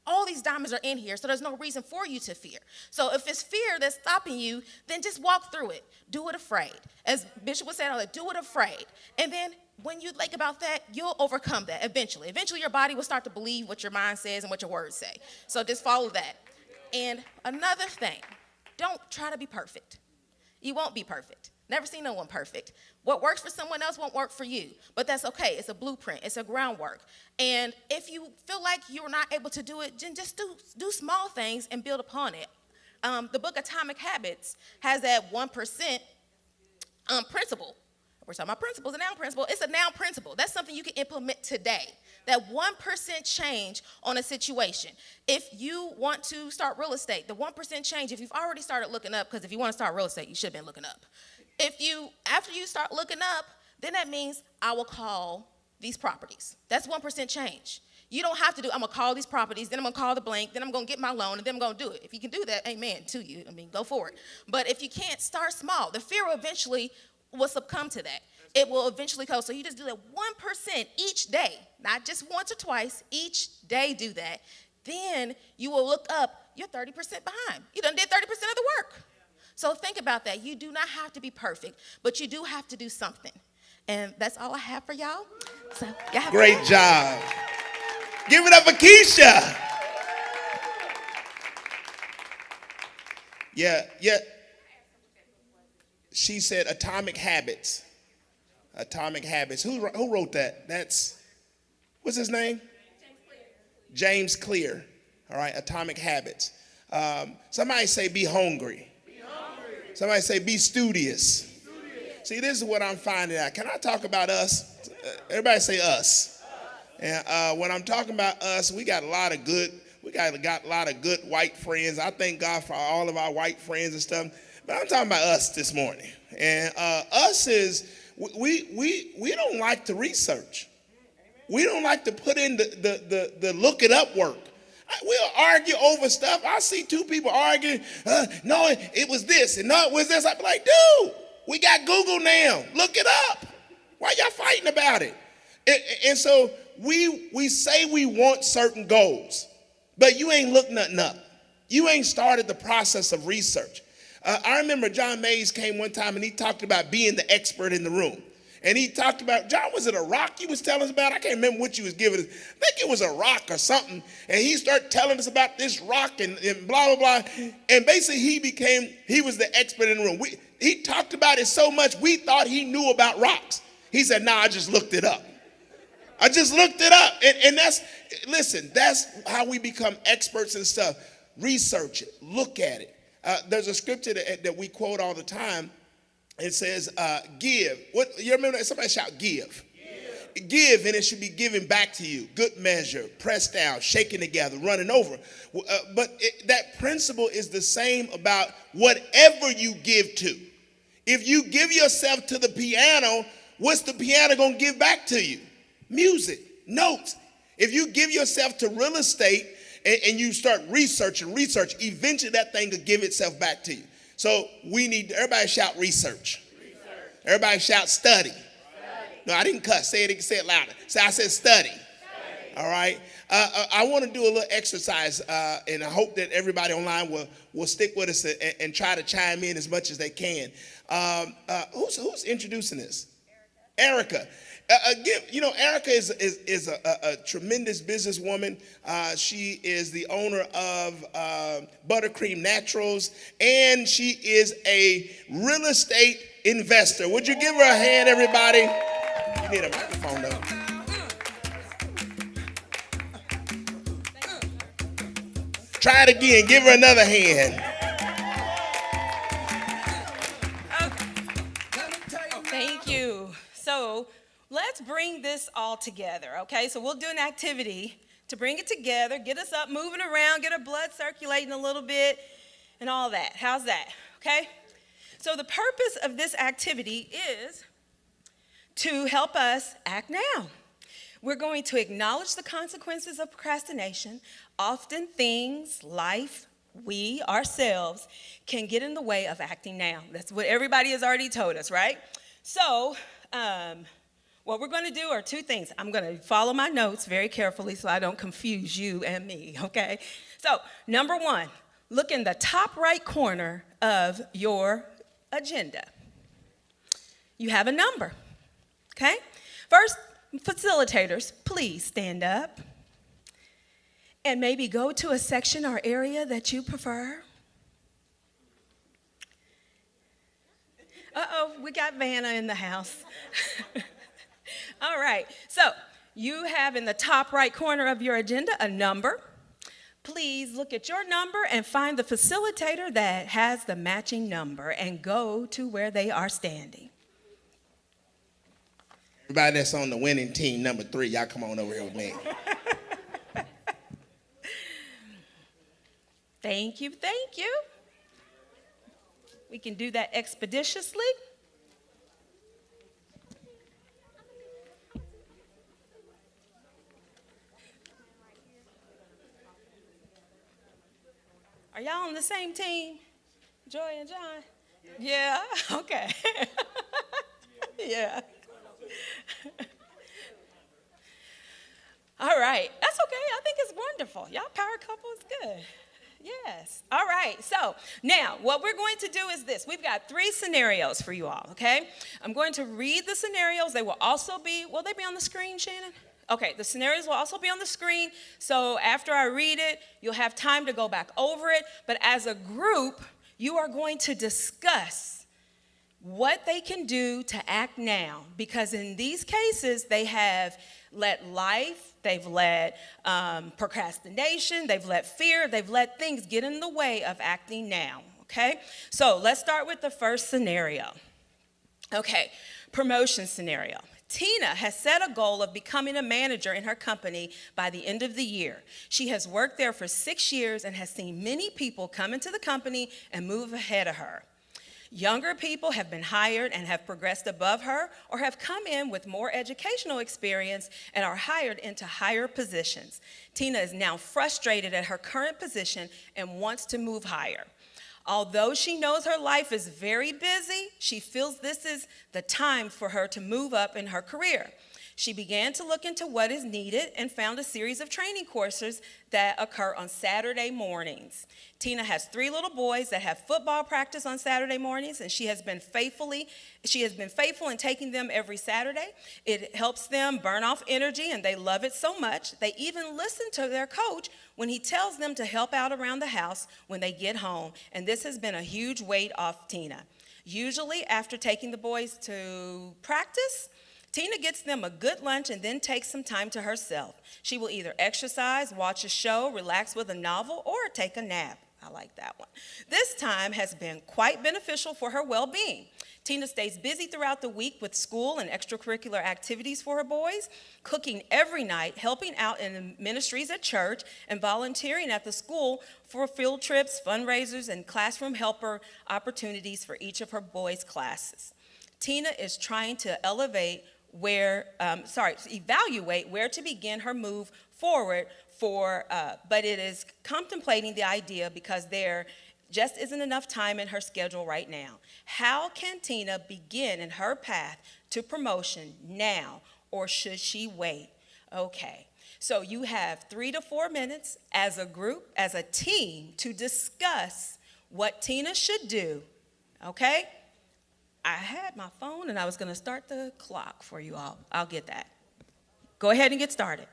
all these diamonds are in here, so there's no reason for you to fear. So if it's fear that's stopping you, then just walk through it. Do it afraid. As Bishop was saying, do it afraid. And then when you think about that, you'll overcome that eventually. Eventually, your body will start to believe what your mind says and what your words say. So just follow that. And another thing, don't try to be perfect. You won't be perfect. Never seen no one perfect. What works for someone else won't work for you, but that's okay. It's a blueprint. It's a groundwork. And if you feel like you're not able to do it, then just do small things and build upon it. The book Atomic Habits has that 1% principle. We're talking about principles, a noun principle. It's a noun principle. That's something you can implement today. That 1% change on a situation. If you want to start real estate, the 1% change, if you've already started looking up, because if you want to start real estate, you should have been looking up. After you start looking up, then that means I will call these properties. That's 1% change. You don't have to I'm going to call these properties, then I'm going to call the blank, then I'm going to get my loan, and then I'm going to do it. If you can do that, amen to you. Go for it. But if you can't, start small. The fear will succumb to that. It will eventually go. So you just do that 1% each day, not just once or twice. Each day do that. Then you will look up, you're 30% behind. You done did 30% of the work. So think about that. You do not have to be perfect, but you do have to do something. And that's all I have for y'all. So y'all have Great job. Give it up for Keisha. Yeah. She said Atomic Habits. Atomic Habits. Who wrote that? What's his name? James Clear. All right, Atomic Habits. Somebody say be hungry. Somebody say be studious. See, this is what I'm finding out. Can I talk about us? Everybody say us. And when I'm talking about us, we got a lot of good white friends. I thank God for all of our white friends and stuff. But I'm talking about us this morning. And us is we don't like to research. We don't like to put in the look it up work. We'll argue over stuff. I see two people arguing. No, it was this, and no, it was this. I'm like, dude, we got Google now. Look it up. Why y'all fighting about it? And so we say we want certain goals, but you ain't looked nothing up. You ain't started the process of research. I remember John Mays came one time and he talked about being the expert in the room. And he talked about, John, was it a rock you was telling us about? I can't remember what you was giving us. I think it was a rock or something. And he started telling us about this rock and blah, blah, blah. And basically he was the expert in the room. He talked about it so much, we thought he knew about rocks. He said, I just looked it up. I just looked it up. And that's how we become experts in stuff. Research it, look at it. There's a scripture that we quote all the time. It says, give. What you remember that? Somebody shout, give. Give, and it should be given back to you. Good measure, pressed down, shaken together, running over. But that principle is the same about whatever you give to. If you give yourself to the piano, what's the piano going to give back to you? Music, notes. If you give yourself to real estate and you start research, eventually that thing will give itself back to you. So everybody shout research. Everybody shout study. No, I didn't cuss. Say it louder. I said study. All right. I want to do a little exercise, and I hope that everybody online will stick with us and try to chime in as much as they can. Who's introducing this? Erica. Erica is a tremendous businesswoman. She is the owner of Buttercream Naturals, and she is a real estate investor. Would you give her a hand, everybody? You need a microphone, though. Try it again. Give her another hand. Thank you. So let's bring this all together, okay? So we'll do an activity to bring it together, get us up, moving around, get our blood circulating a little bit, and all that. How's that, okay? So the purpose of this activity is to help us act now. We're going to acknowledge the consequences of procrastination. Often things, life, we, ourselves, can get in the way of acting now. That's what everybody has already told us, right? So, what we're going to do are two things. I'm going to follow my notes very carefully so I don't confuse you and me, okay? So, number one, look in the top right corner of your agenda. You have a number, okay? First, facilitators, please stand up and maybe go to a section or area that you prefer. Uh-oh, we got Vanna in the house. All right, so you have in the top right corner of your agenda a number. Please look at your number and find the facilitator that has the matching number and go to where they are standing. Everybody that's on the winning team, number 3, y'all come on over here with me. Thank you, thank you. We can do that expeditiously. Are y'all on the same team, Joy and John? Yeah, okay. Yeah. All right, that's okay. I think it's wonderful. Y'all power couple is good. Yes. All right. So now what we're going to do is this. We've got 3 scenarios for you all, okay? I'm going to read the scenarios. They will also will they be on the screen, Shannon? Okay, the scenarios will also be on the screen. So after I read it, you'll have time to go back over it. But as a group, you are going to discuss what they can do to act now. Because in these cases, they have let life, they've let procrastination, they've let fear, they've let things get in the way of acting now, okay? So let's start with the first scenario. Okay, promotion scenario. Tina has set a goal of becoming a manager in her company by the end of the year. She has worked there for 6 years and has seen many people come into the company and move ahead of her. Younger people have been hired and have progressed above her or have come in with more educational experience and are hired into higher positions. Tina is now frustrated at her current position and wants to move higher. Although she knows her life is very busy, she feels this is the time for her to move up in her career. She began to look into what is needed and found a series of training courses that occur on Saturday mornings. Tina has 3 little boys that have football practice on Saturday mornings, and she has been faithful in taking them every Saturday. It helps them burn off energy, and they love it so much. They even listen to their coach when he tells them to help out around the house when they get home, and this has been a huge weight off Tina. Usually, after taking the boys to practice, Tina gets them a good lunch and then takes some time to herself. She will either exercise, watch a show, relax with a novel, or take a nap. I like that one. This time has been quite beneficial for her well-being. Tina stays busy throughout the week with school and extracurricular activities for her boys, cooking every night, helping out in the ministries at church, and volunteering at the school for field trips, fundraisers, and classroom helper opportunities for each of her boys' classes. Tina is trying to evaluate where to begin her move forward but it is contemplating the idea because there just isn't enough time in her schedule right now. How can Tina begin in her path to promotion now, or should she wait? Okay, so you have 3 to 4 minutes as a group, as a team, to discuss what Tina should do, okay? I had my phone and I was going to start the clock for you all. I'll get that. Go ahead and get started.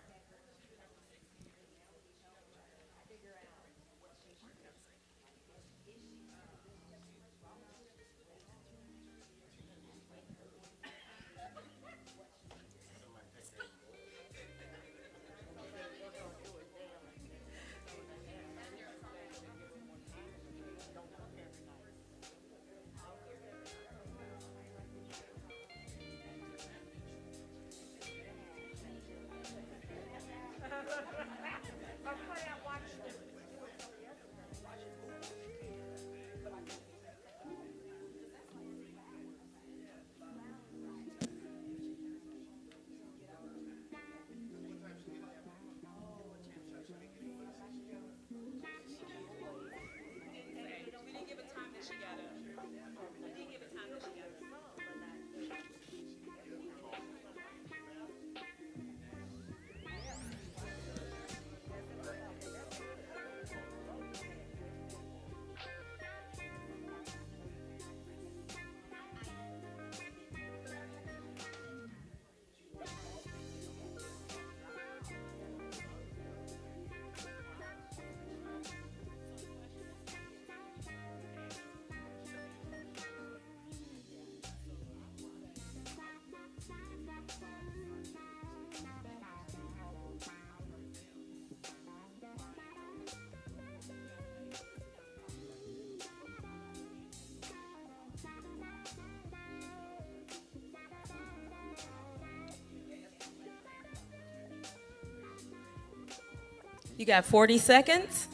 You got 40 seconds.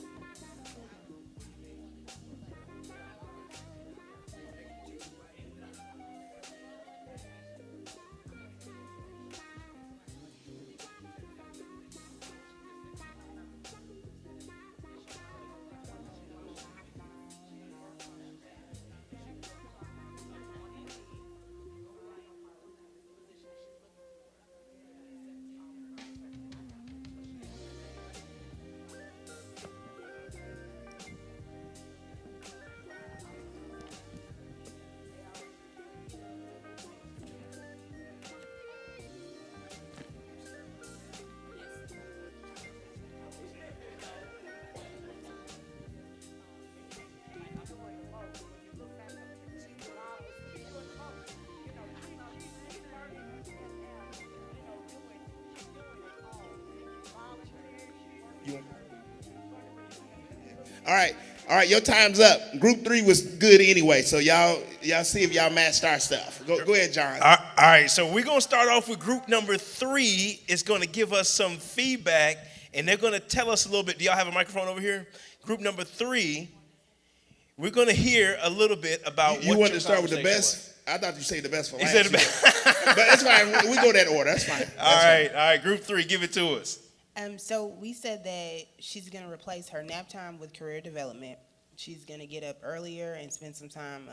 All right, your time's up. Group 3 was good anyway, so y'all see if y'all matched our stuff. Go ahead, John. All right, so we're going to start off with group number 3. It's going to give us some feedback, and they're going to tell us a little bit. Do y'all have a microphone over here? Group number 3, we're going to hear a little bit about You what wanted your to start with the conversation best? I thought you said the best for was. last. He said the best. But that's fine. We go that order. That's fine. All right, group 3, give it to us. So we said that she's going to replace her nap time with career development. She's going to get up earlier and spend some time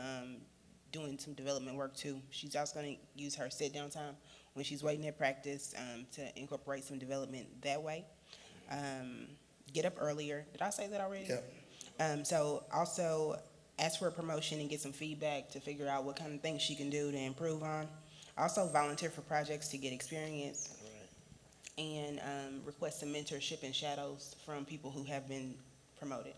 doing some development work too. She's also going to use her sit-down time when she's waiting at practice to incorporate some development that way. Get up earlier. Did I say that already? Yeah. So also ask for a promotion and get some feedback to figure out what kind of things she can do to improve on. Also volunteer for projects to get experience. And request some mentorship and shadows from people who have been promoted.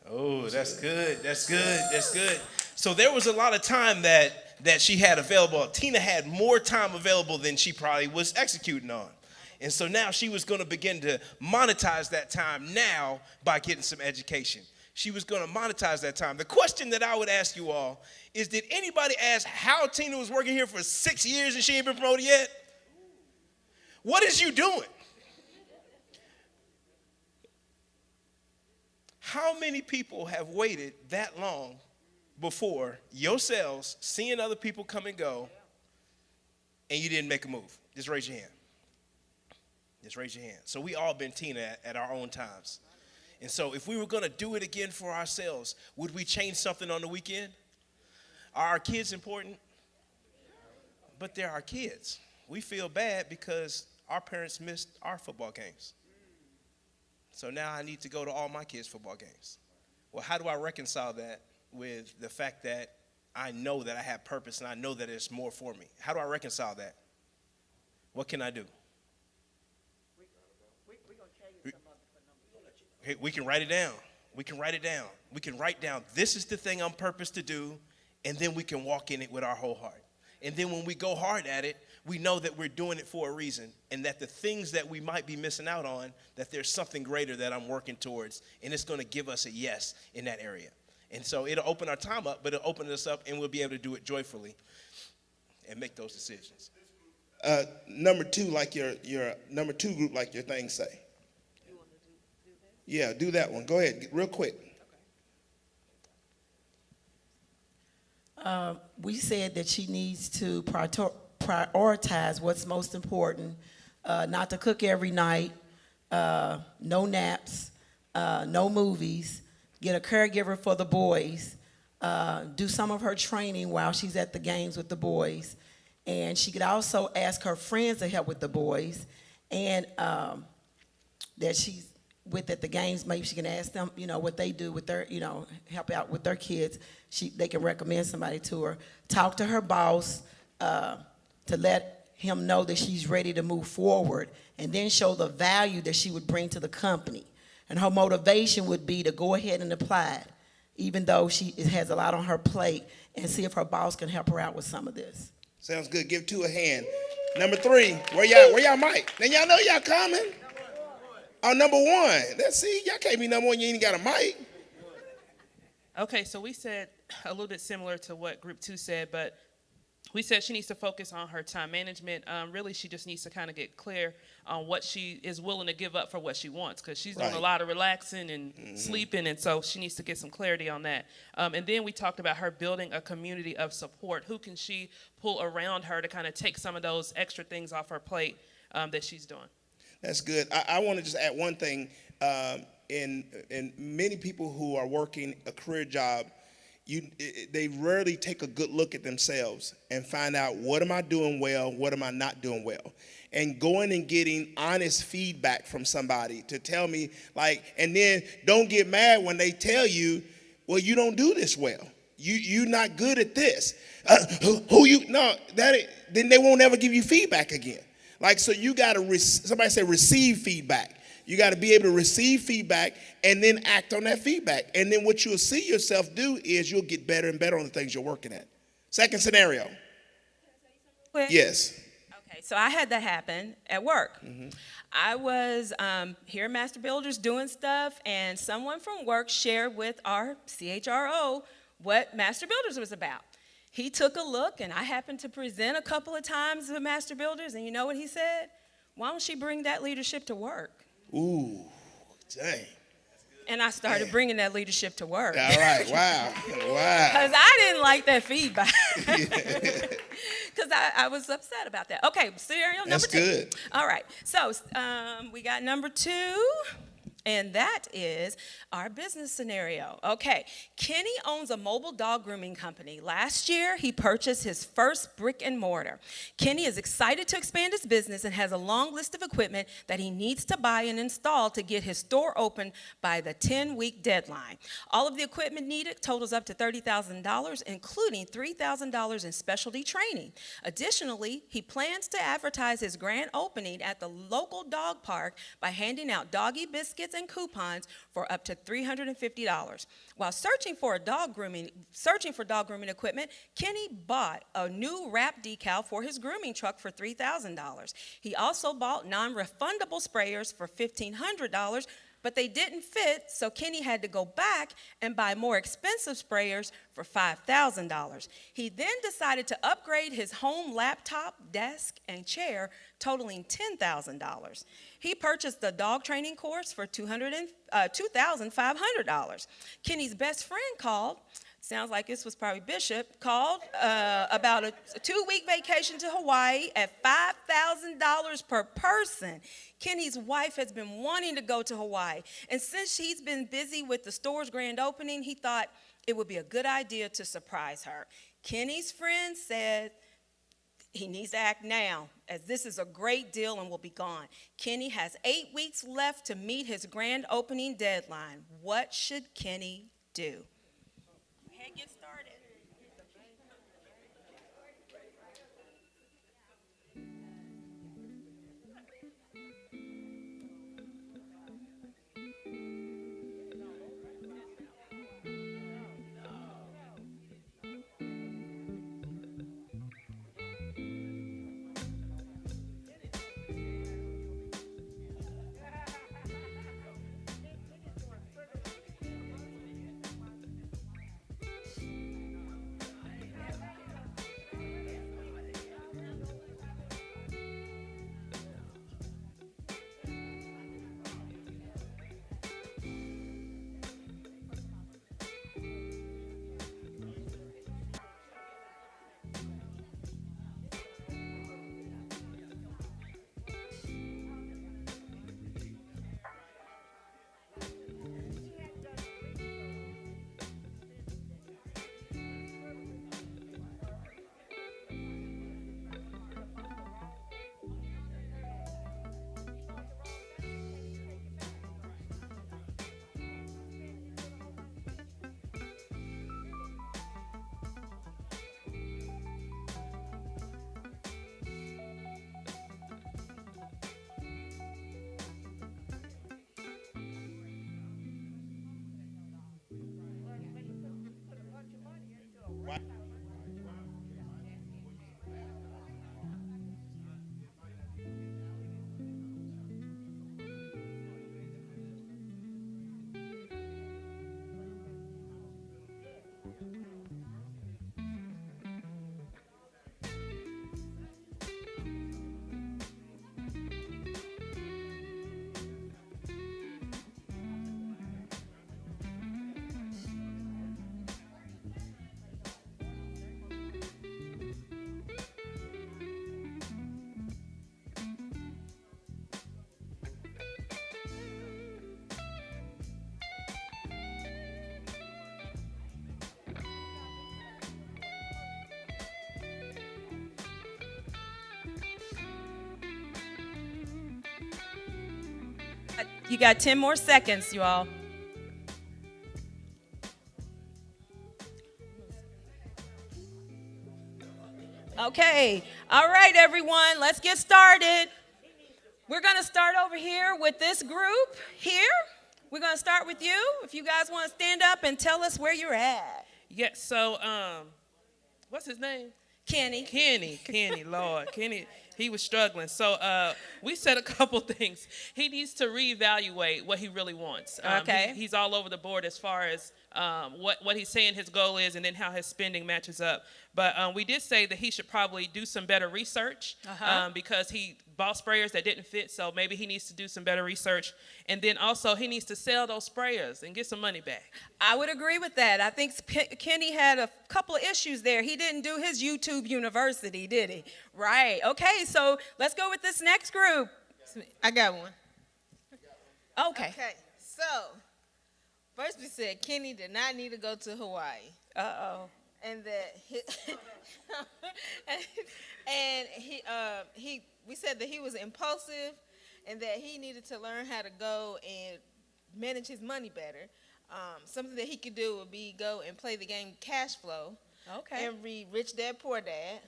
Oh, that's good. That's good. That's good. So there was a lot of time that she had available. Tina had more time available than she probably was executing on. And so now she was going to begin to monetize that time now by getting some education. She was going to monetize that time. The question that I would ask you all is, did anybody ask how Tina was working here for 6 years and she ain't been promoted yet? What is you doing? How many people have waited that long before yourselves seeing other people come and go and you didn't make a move? Just raise your hand. Just raise your hand. So we all been Tina at our own times. And so if we were going to do it again for ourselves, would we change something on the weekend? Are our kids important? But they're our kids. We feel bad because our parents missed our football games. So now I need to go to all my kids' football games. Well, how do I reconcile that with the fact that I know that I have purpose and I know that there's more for me? How do I reconcile that? What can I do? We can write it down. We can write it down. We can write down, this is the thing I'm purposed to do, and then we can walk in it with our whole heart. And then when we go hard at it, we know that we're doing it for a reason, and that the things that we might be missing out on, that there's something greater that I'm working towards, and it's going to give us a yes in that area. And so it'll open our time up, but it'll open us up, and we'll be able to do it joyfully and make those decisions. Number 2, like your number 2 group, like your thing say. Yeah, do that one. Go ahead, real quick. We said that she needs to prioritize what's most important, not to cook every night, no naps, no movies, get a caregiver for the boys, do some of her training while she's at the games with the boys. And she could also ask her friends to help with the boys, and that she's with at the games, maybe she can ask them, what they do with their, help out with their kids. They can recommend somebody to her. Talk to her boss to let him know that she's ready to move forward, and then show the value that she would bring to the company. And her motivation would be to go ahead and apply it, even though she has a lot on her plate, and see if her boss can help her out with some of this. Sounds good. Give 2 a hand. Number 3, where y'all mic? Then y'all know y'all coming. Oh, number 1. Let's see. Y'all can't be number 1. You ain't got a mic. Okay, so we said a little bit similar to what Group 2 said, but we said she needs to focus on her time management. Really, she just needs to kind of get clear on what she is willing to give up for what she wants, because she's doing a lot of relaxing and sleeping, and so she needs to get some clarity on that. And then we talked about her building a community of support. Who can she pull around her to kind of take some of those extra things off her plate that she's doing? That's good. I want to just add one thing. In many people who are working a career job, they rarely take a good look at themselves and find out, what am I doing well, what am I not doing well? And going and getting honest feedback from somebody to tell me, and then don't get mad when they tell you, well, you don't do this well. You're not good at this. Then they won't ever give you feedback again. So you got to, somebody say receive feedback. You got to be able to receive feedback and then act on that feedback. And then what you'll see yourself do is you'll get better and better on the things you're working at. Second scenario. Quick. Yes. Okay, So I had that happen at work. I was here at Master Builders doing stuff, and someone from work shared with our CHRO what Master Builders was about. He took a look, and I happened to present a couple of times with Master Builders, and you know what he said? Why don't she bring that leadership to work? Ooh, dang. And I started bringing that leadership to work. All right, wow, wow. Because I didn't like that feedback. Because I was upset about that. Okay, scenario number That's two. good. All right, so we got number two, and that is our business scenario. Okay, Kenny owns a mobile dog grooming company. Last year, he purchased his first brick and mortar. Kenny is excited to expand his business and has a long list of equipment that he needs to buy and install to get his store open by the 10-week deadline. All of the equipment needed totals up to $30,000, including $3,000 in specialty training. Additionally, he plans to advertise his grand opening at the local dog park by handing out doggy biscuits and coupons for up to $350. While searching for dog grooming equipment, Kenny bought a new wrap decal for his grooming truck for $3,000. He also bought non-refundable sprayers for $1,500, but they didn't fit, so Kenny had to go back and buy more expensive sprayers for $5,000. He then decided to upgrade his home laptop, desk, and chair, totaling $10,000. He purchased the dog training course for $2,500. Kenny's best friend called. Sounds like this was probably Bishop, called about a 2-week vacation to Hawaii at $5,000 per person. Kenny's wife has been wanting to go to Hawaii, and since he's been busy with the store's grand opening, he thought it would be a good idea to surprise her. Kenny's friend said he needs to act now, as this is a great deal and will be gone. Kenny has 8 weeks left to meet his grand opening deadline. What should Kenny do? Get started. You got 10 more seconds, you all. Okay, all right, everyone, let's get started. We're going to start over here with this group here. We're going to start with you. If you guys want to stand up and tell us where you're at. Yeah, so, what's his name? Kenny, Lord, Kenny, he was struggling. So we said a couple things. He needs to reevaluate what he really wants. Okay. He's all over the board as far as what he's saying his goal is and then how his spending matches up. But we did say that he should probably do some better research because he bought sprayers that didn't fit, so maybe he needs to do some better research. And then also he needs to sell those sprayers and get some money back. I would agree with that. I think Kenny had a couple of issues there. He didn't do his YouTube University, did he? Right. Okay, so let's go with this next group. I got one. Okay. Okay, so first we said Kenny did not need to go to Hawaii, Uh-oh. and that we said that he was impulsive, and that he needed to learn how to go and manage his money better. Something that he could do would be go and play the game Cash Flow, Okay. and read Rich Dad Poor Dad.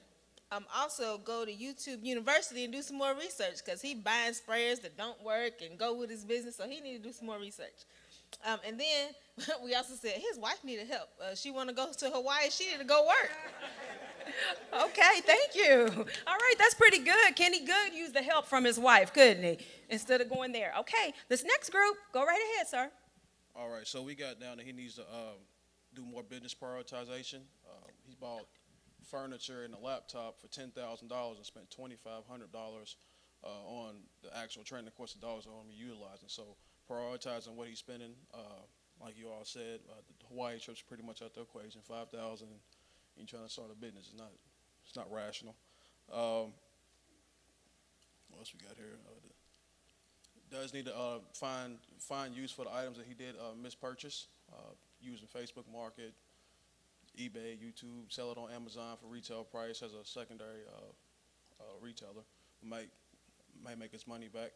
Also go to YouTube University and do some more research, because he buying sprayers that don't work and go with his business, so he need to do some more research. And then we also said his wife needed help. She want to go to Hawaii. She need to go work. Okay, thank you. All right, that's pretty good. Kenny Good used the help from his wife, couldn't he? Instead of going there. Okay, this next group, go right ahead, sir. All right, so we got down that he needs to do more business prioritization. He bought furniture and a laptop for $10,000 and spent $2,500 on the actual training course the dollars are going to be utilizing. So prioritizing what he's spending, like you all said, the Hawaii trip's pretty much out the equation. $5,000, and trying to start a business it's not rational. What else we got here? Does need to find use for the items that he did mispurchase, using Facebook Market, eBay, YouTube, sell it on Amazon for retail price as a secondary retailer. Might make his money back.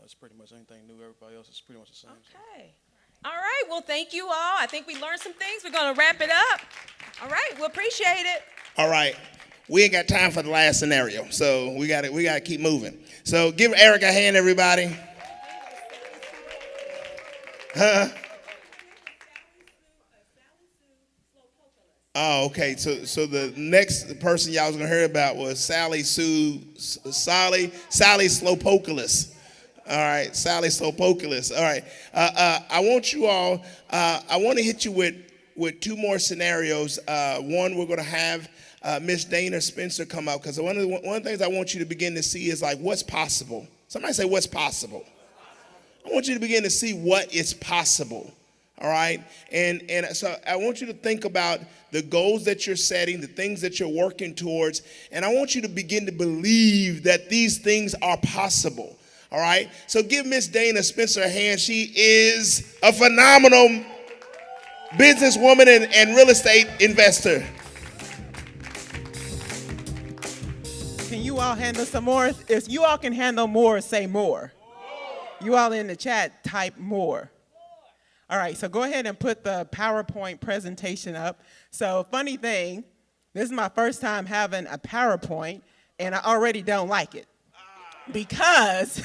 It's pretty much anything new. Everybody else is pretty much the same. Okay. All right, well, thank you all. I think we learned some things. We're going to wrap it up. All right, we appreciate it. All right. We ain't got time for the last scenario, so we got to keep moving. So give Eric a hand, everybody. Oh, okay. So the next person y'all was gonna hear about was Sally Slopoculus. All right, Sally Slopoculus. All right. I want you all. I want to hit you with two more scenarios. One, we're gonna have Miss Dana Spencer come out, because one of the things I want you to begin to see is like what's possible. Somebody say what's possible. I want you to begin to see what is possible. All right. And so I want you to think about the goals that you're setting, the things that you're working towards. And I want you to begin to believe that these things are possible. All right. So give Miss Dana Spencer a hand. She is a phenomenal businesswoman and real estate investor. Can you all handle some more? If you all can handle more, say more. You all in the chat, type more. All right, so go ahead and put the PowerPoint presentation up. So funny thing, this is my first time having a PowerPoint, and I already don't like it because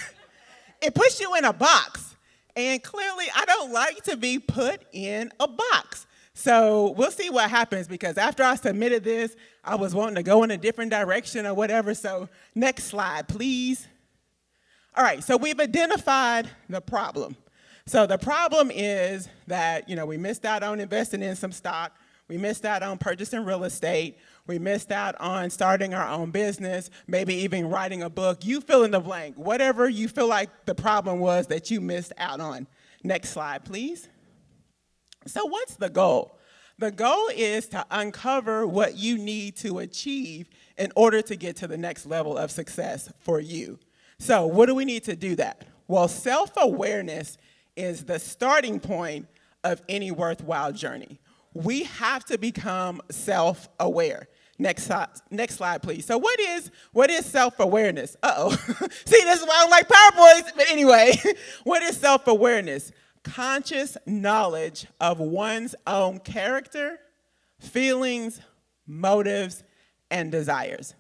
it puts you in a box. And clearly, I don't like to be put in a box. So we'll see what happens, because after I submitted this, I was wanting to go in a different direction or whatever. So next slide, please. All right, so we've identified the problem. So the problem is that, we missed out on investing in some stock. We missed out on purchasing real estate. We missed out on starting our own business, maybe even writing a book. You fill in the blank, whatever you feel like the problem was that you missed out on. Next slide, please. So what's the goal? The goal is to uncover what you need to achieve in order to get to the next level of success for you. So what do we need to do that? Well, self-awareness is the starting point of any worthwhile journey. We have to become self-aware. Next slide, please. So what is self-awareness? Uh-oh. See, this is why I don't like PowerPoints. But anyway, what is self-awareness? Conscious knowledge of one's own character, feelings, motives, and desires.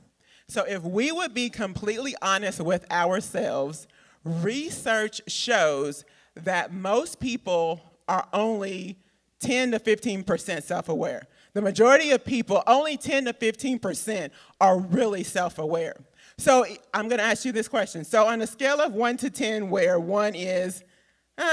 So if we would be completely honest with ourselves, research shows that most people are only 10 to 15% self-aware. The majority of people, only 10 to 15%, are really self-aware. So I'm going to ask you this question. So on a scale of 1 to 10, where 1 is,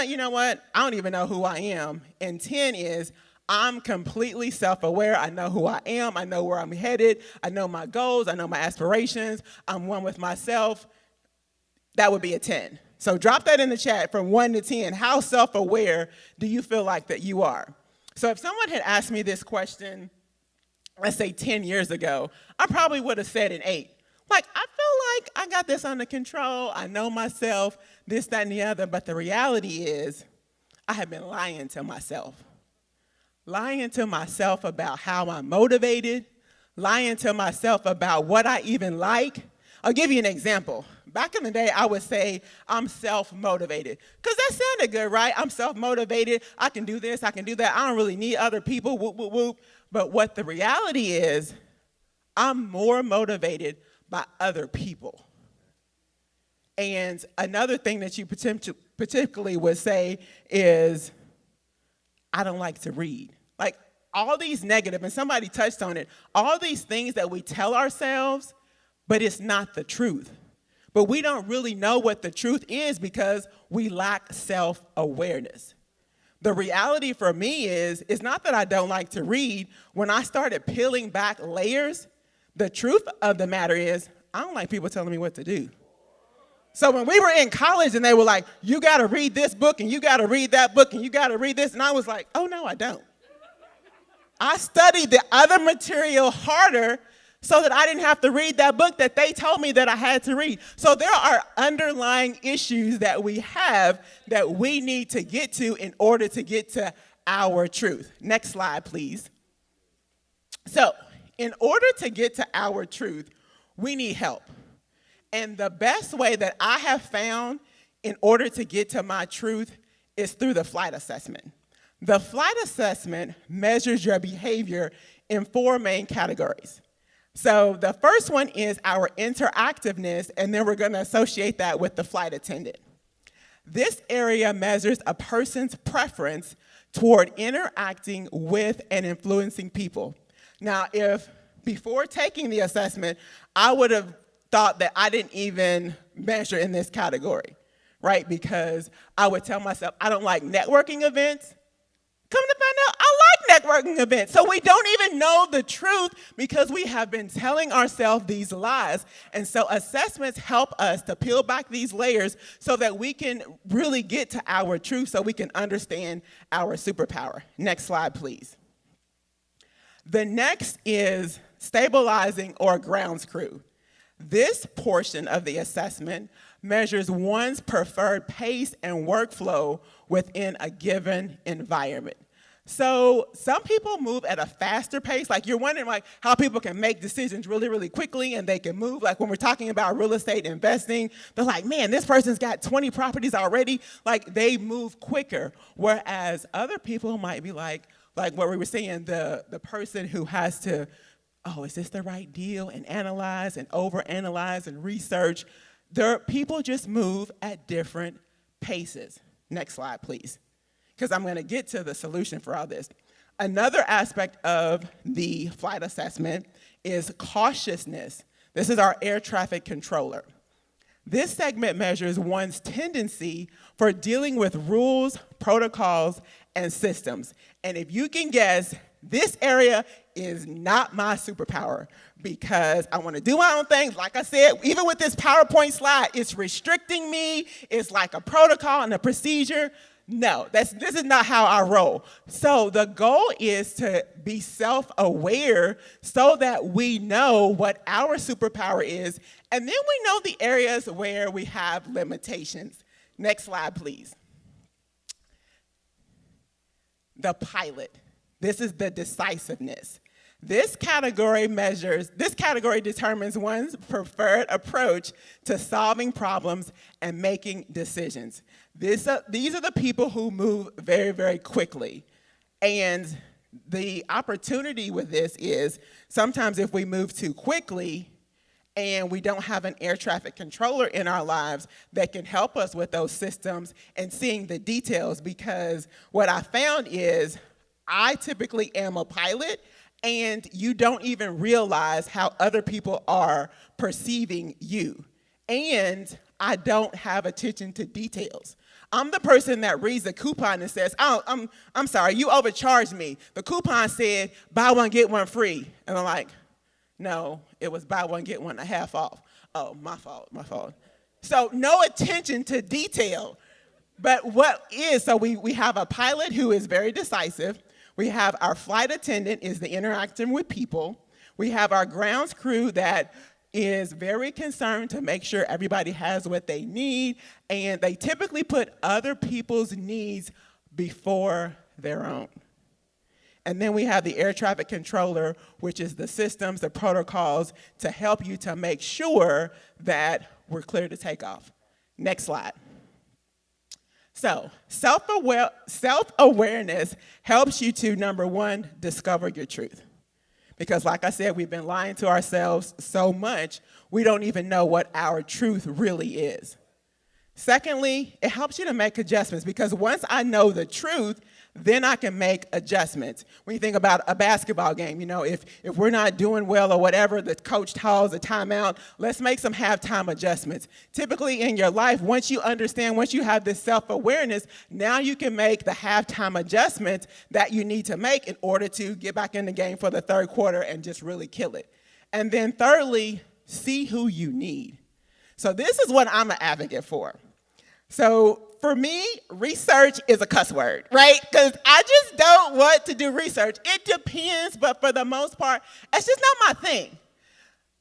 you know what, I don't even know who I am, and 10 is, I'm completely self-aware. I know who I am. I know where I'm headed. I know my goals. I know my aspirations. I'm one with myself. That would be a 10. So drop that in the chat from 1 to 10. How self-aware do you feel like that you are? So if someone had asked me this question, let's say 10 years ago, I probably would have said an 8. Like, I feel like I got this under control. I know myself, this, that, and the other. But the reality is, I have been lying to myself. Lying to myself about how I'm motivated. Lying to myself about what I even like. I'll give you an example. Back in the day, I would say I'm self-motivated. Because that sounded good, right? I'm self-motivated. I can do this. I can do that. I don't really need other people. Whoop, whoop, whoop. But what the reality is, I'm more motivated by other people. And another thing that you particularly would say is, I don't like to read. Like, all these negative, and somebody touched on it, all these things that we tell ourselves, but it's not the truth. But we don't really know what the truth is because we lack self-awareness. The reality for me is, it's not that I don't like to read. When I started peeling back layers, the truth of the matter is, I don't like people telling me what to do. So when we were in college and they were like, you got to read this book and you got to read that book and you got to read this, and I was like, oh, no, I don't. I studied the other material harder so that I didn't have to read that book that they told me that I had to read. So there are underlying issues that we have that we need to get to in order to get to our truth. Next slide, please. So in order to get to our truth, we need help. And the best way that I have found in order to get to my truth is through the flight assessment. The flight assessment measures your behavior in 4 main categories. So the first one is our interactiveness, and then we're going to associate that with the flight attendant. This area measures a person's preference toward interacting with and influencing people. Now, if before taking the assessment, I would have thought that I didn't even measure in this category, right? Because I would tell myself, I don't like networking events. Come to find out, I like networking events. So we don't even know the truth because we have been telling ourselves these lies. And so assessments help us to peel back these layers so that we can really get to our truth, so we can understand our superpower. Next slide, please. The next is stabilizing or grounds crew. This portion of the assessment measures one's preferred pace and workflow within a given environment. So some people move at a faster pace. Like, you're wondering like how people can make decisions really, really quickly and they can move. Like when we're talking about real estate investing, they're like, man, this person's got 20 properties already. Like, they move quicker. Whereas other people might be like what we were saying, the person who has to, oh, is this the right deal? And analyze and overanalyze and research. People just move at different paces. Next slide, please. Because I'm going to get to the solution for all this. Another aspect of the flight assessment is cautiousness. This is our air traffic controller. This segment measures one's tendency for dealing with rules, protocols, and systems. And if you can guess, this area is not my superpower because I want to do my own things. Like I said, even with this PowerPoint slide, it's restricting me. It's like a protocol and a procedure. No, this is not how I roll. So the goal is to be self-aware so that we know what our superpower is, and then we know the areas where we have limitations. Next slide, please. The pilot. This is the decisiveness. This category determines one's preferred approach to solving problems and making decisions. These are the people who move very, very quickly. And the opportunity with this is sometimes if we move too quickly and we don't have an air traffic controller in our lives that can help us with those systems and seeing the details, because what I found is I typically am a pilot and you don't even realize how other people are perceiving you. And I don't have attention to details. I'm the person that reads the coupon and says, oh, I'm sorry, you overcharged me. The coupon said, buy one, get one free. And I'm like, no, it was buy one, get one, a half off. Oh, my fault. So no attention to detail. But so we have a pilot who is very decisive. We have our flight attendant is the interacting with people. We have our grounds crew that is very concerned to make sure everybody has what they need, and they typically put other people's needs before their own. And then we have the air traffic controller, which is the systems, the protocols to help you to make sure that we're clear to take off. Next slide. So self-awareness helps you to, number one, discover your truth. Because like I said, we've been lying to ourselves so much, we don't even know what our truth really is. Secondly, it helps you to make adjustments, because once I know the truth, then I can make adjustments. When you think about a basketball game, if we're not doing well or whatever, the coach calls a timeout, let's make some halftime adjustments. Typically in your life, once you have this self-awareness, now you can make the halftime adjustments that you need to make in order to get back in the game for the third quarter and just really kill it. And then thirdly, see who you need. So this is what I'm an advocate for. So for me, research is a cuss word, right? Because I just don't want to do research. It depends, but for the most part, it's just not my thing.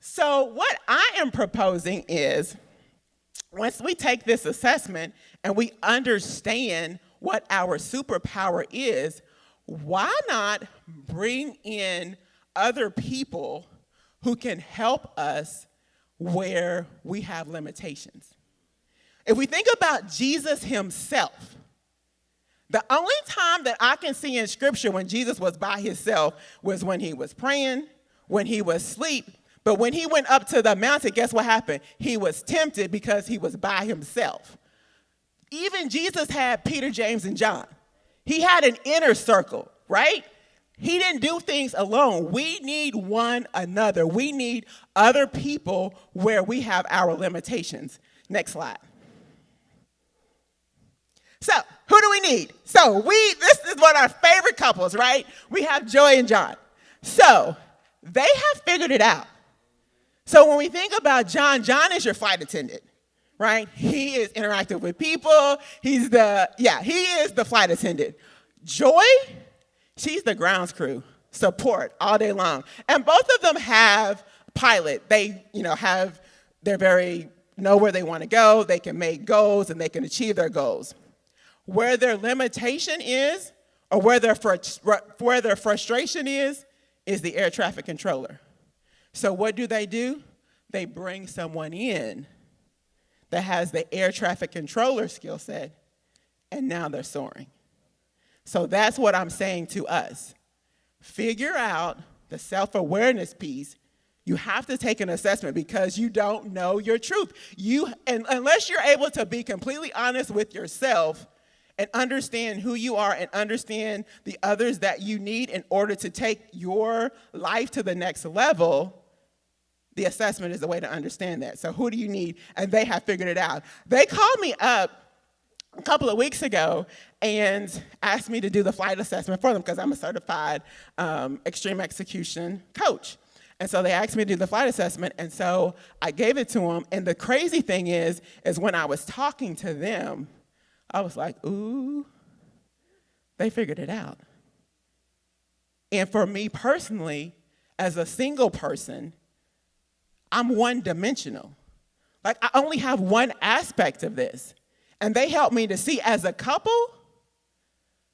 So what I am proposing is, once we take this assessment and we understand what our superpower is, why not bring in other people who can help us where we have limitations? If we think about Jesus himself, the only time that I can see in Scripture when Jesus was by himself was when he was praying, when he was asleep. But when he went up to the mountain, guess what happened? He was tempted because he was by himself. Even Jesus had Peter, James, and John. He had an inner circle, right? He didn't do things alone. We need one another. We need other people where we have our limitations. Next slide. So, who do we need? So, this is one of our favorite couples, right? We have Joy and John. So, they have figured it out. So, when we think about John is your flight attendant, right? He is interactive with people. He is the flight attendant. Joy, she's the grounds crew, support all day long. And both of them have pilot. They, know where they want to go. They can make goals and they can achieve their goals. Where their limitation is, or where their frustration is the air traffic controller. So what do? They bring someone in that has the air traffic controller skill set, and now they're soaring. So that's what I'm saying to us. Figure out the self-awareness piece. You have to take an assessment because you don't know your truth. And unless you're able to be completely honest with yourself and understand who you are and understand the others that you need in order to take your life to the next level, the assessment is the way to understand that. So who do you need? And they have figured it out. They called me up a couple of weeks ago and asked me to do the flight assessment for them because I'm a certified extreme execution coach. And so they asked me to do the flight assessment, and so I gave it to them. And the crazy thing is when I was talking to them, I was like, ooh, they figured it out. And for me personally, as a single person, I'm one-dimensional. Like, I only have one aspect of this. And they helped me to see, as a couple,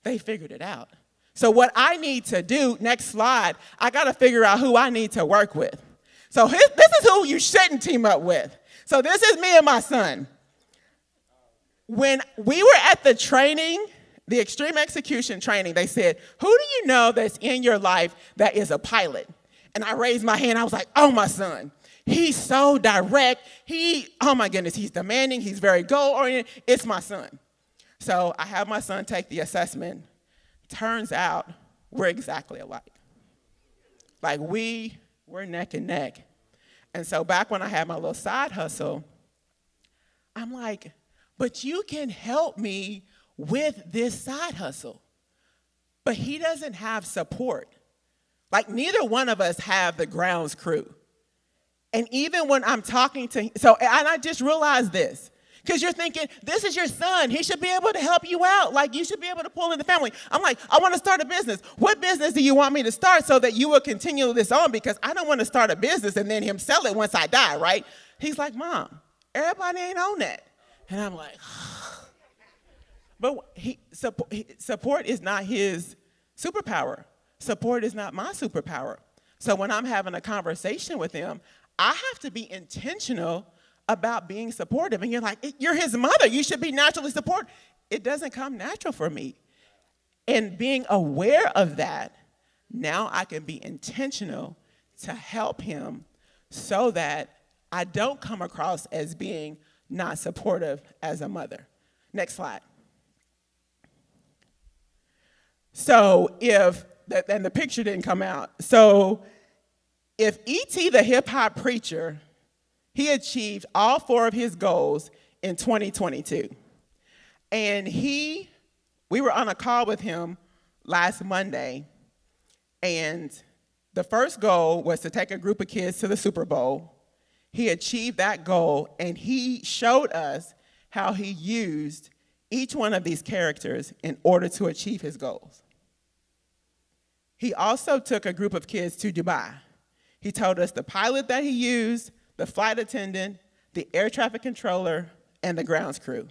they figured it out. So what I need to do, next slide, I got to figure out who I need to work with. So this is who you shouldn't team up with. So this is me and my son. When we were at the training, the extreme execution training, they said, who do you know that's in your life that is a pilot? And I raised my hand. I was like, oh, my son. He's so direct. Oh my goodness, he's demanding. He's very goal-oriented. It's my son. So I have my son take the assessment. Turns out we're exactly alike. Like we're neck and neck. And so back when I had my little side hustle, I'm like, but you can help me with this side hustle. But he doesn't have support. Like neither one of us have the grounds crew. And even when I'm talking to him, and I just realized this, because you're thinking, this is your son. He should be able to help you out. Like, you should be able to pull in the family. I'm like, I want to start a business. What business do you want me to start so that you will continue this on? Because I don't want to start a business and then him sell it once I die, right? He's like, Mom, everybody ain't on that. And I'm like, but support is not his superpower. Support is not my superpower. So when I'm having a conversation with him, I have to be intentional about being supportive. And you're like, you're his mother. You should be naturally supportive. It doesn't come natural for me. And being aware of that, now I can be intentional to help him so that I don't come across as being not supportive as a mother. Next slide. So and the picture didn't come out. So if E.T. the hip hop preacher, he achieved all 4 of his goals in 2022. And we were on a call with him last Monday, and the first goal was to take a group of kids to the Super Bowl. He achieved that goal, and he showed us how he used each one of these characters in order to achieve his goals. He also took a group of kids to Dubai. He told us the pilot that he used, the flight attendant, the air traffic controller, and the grounds crew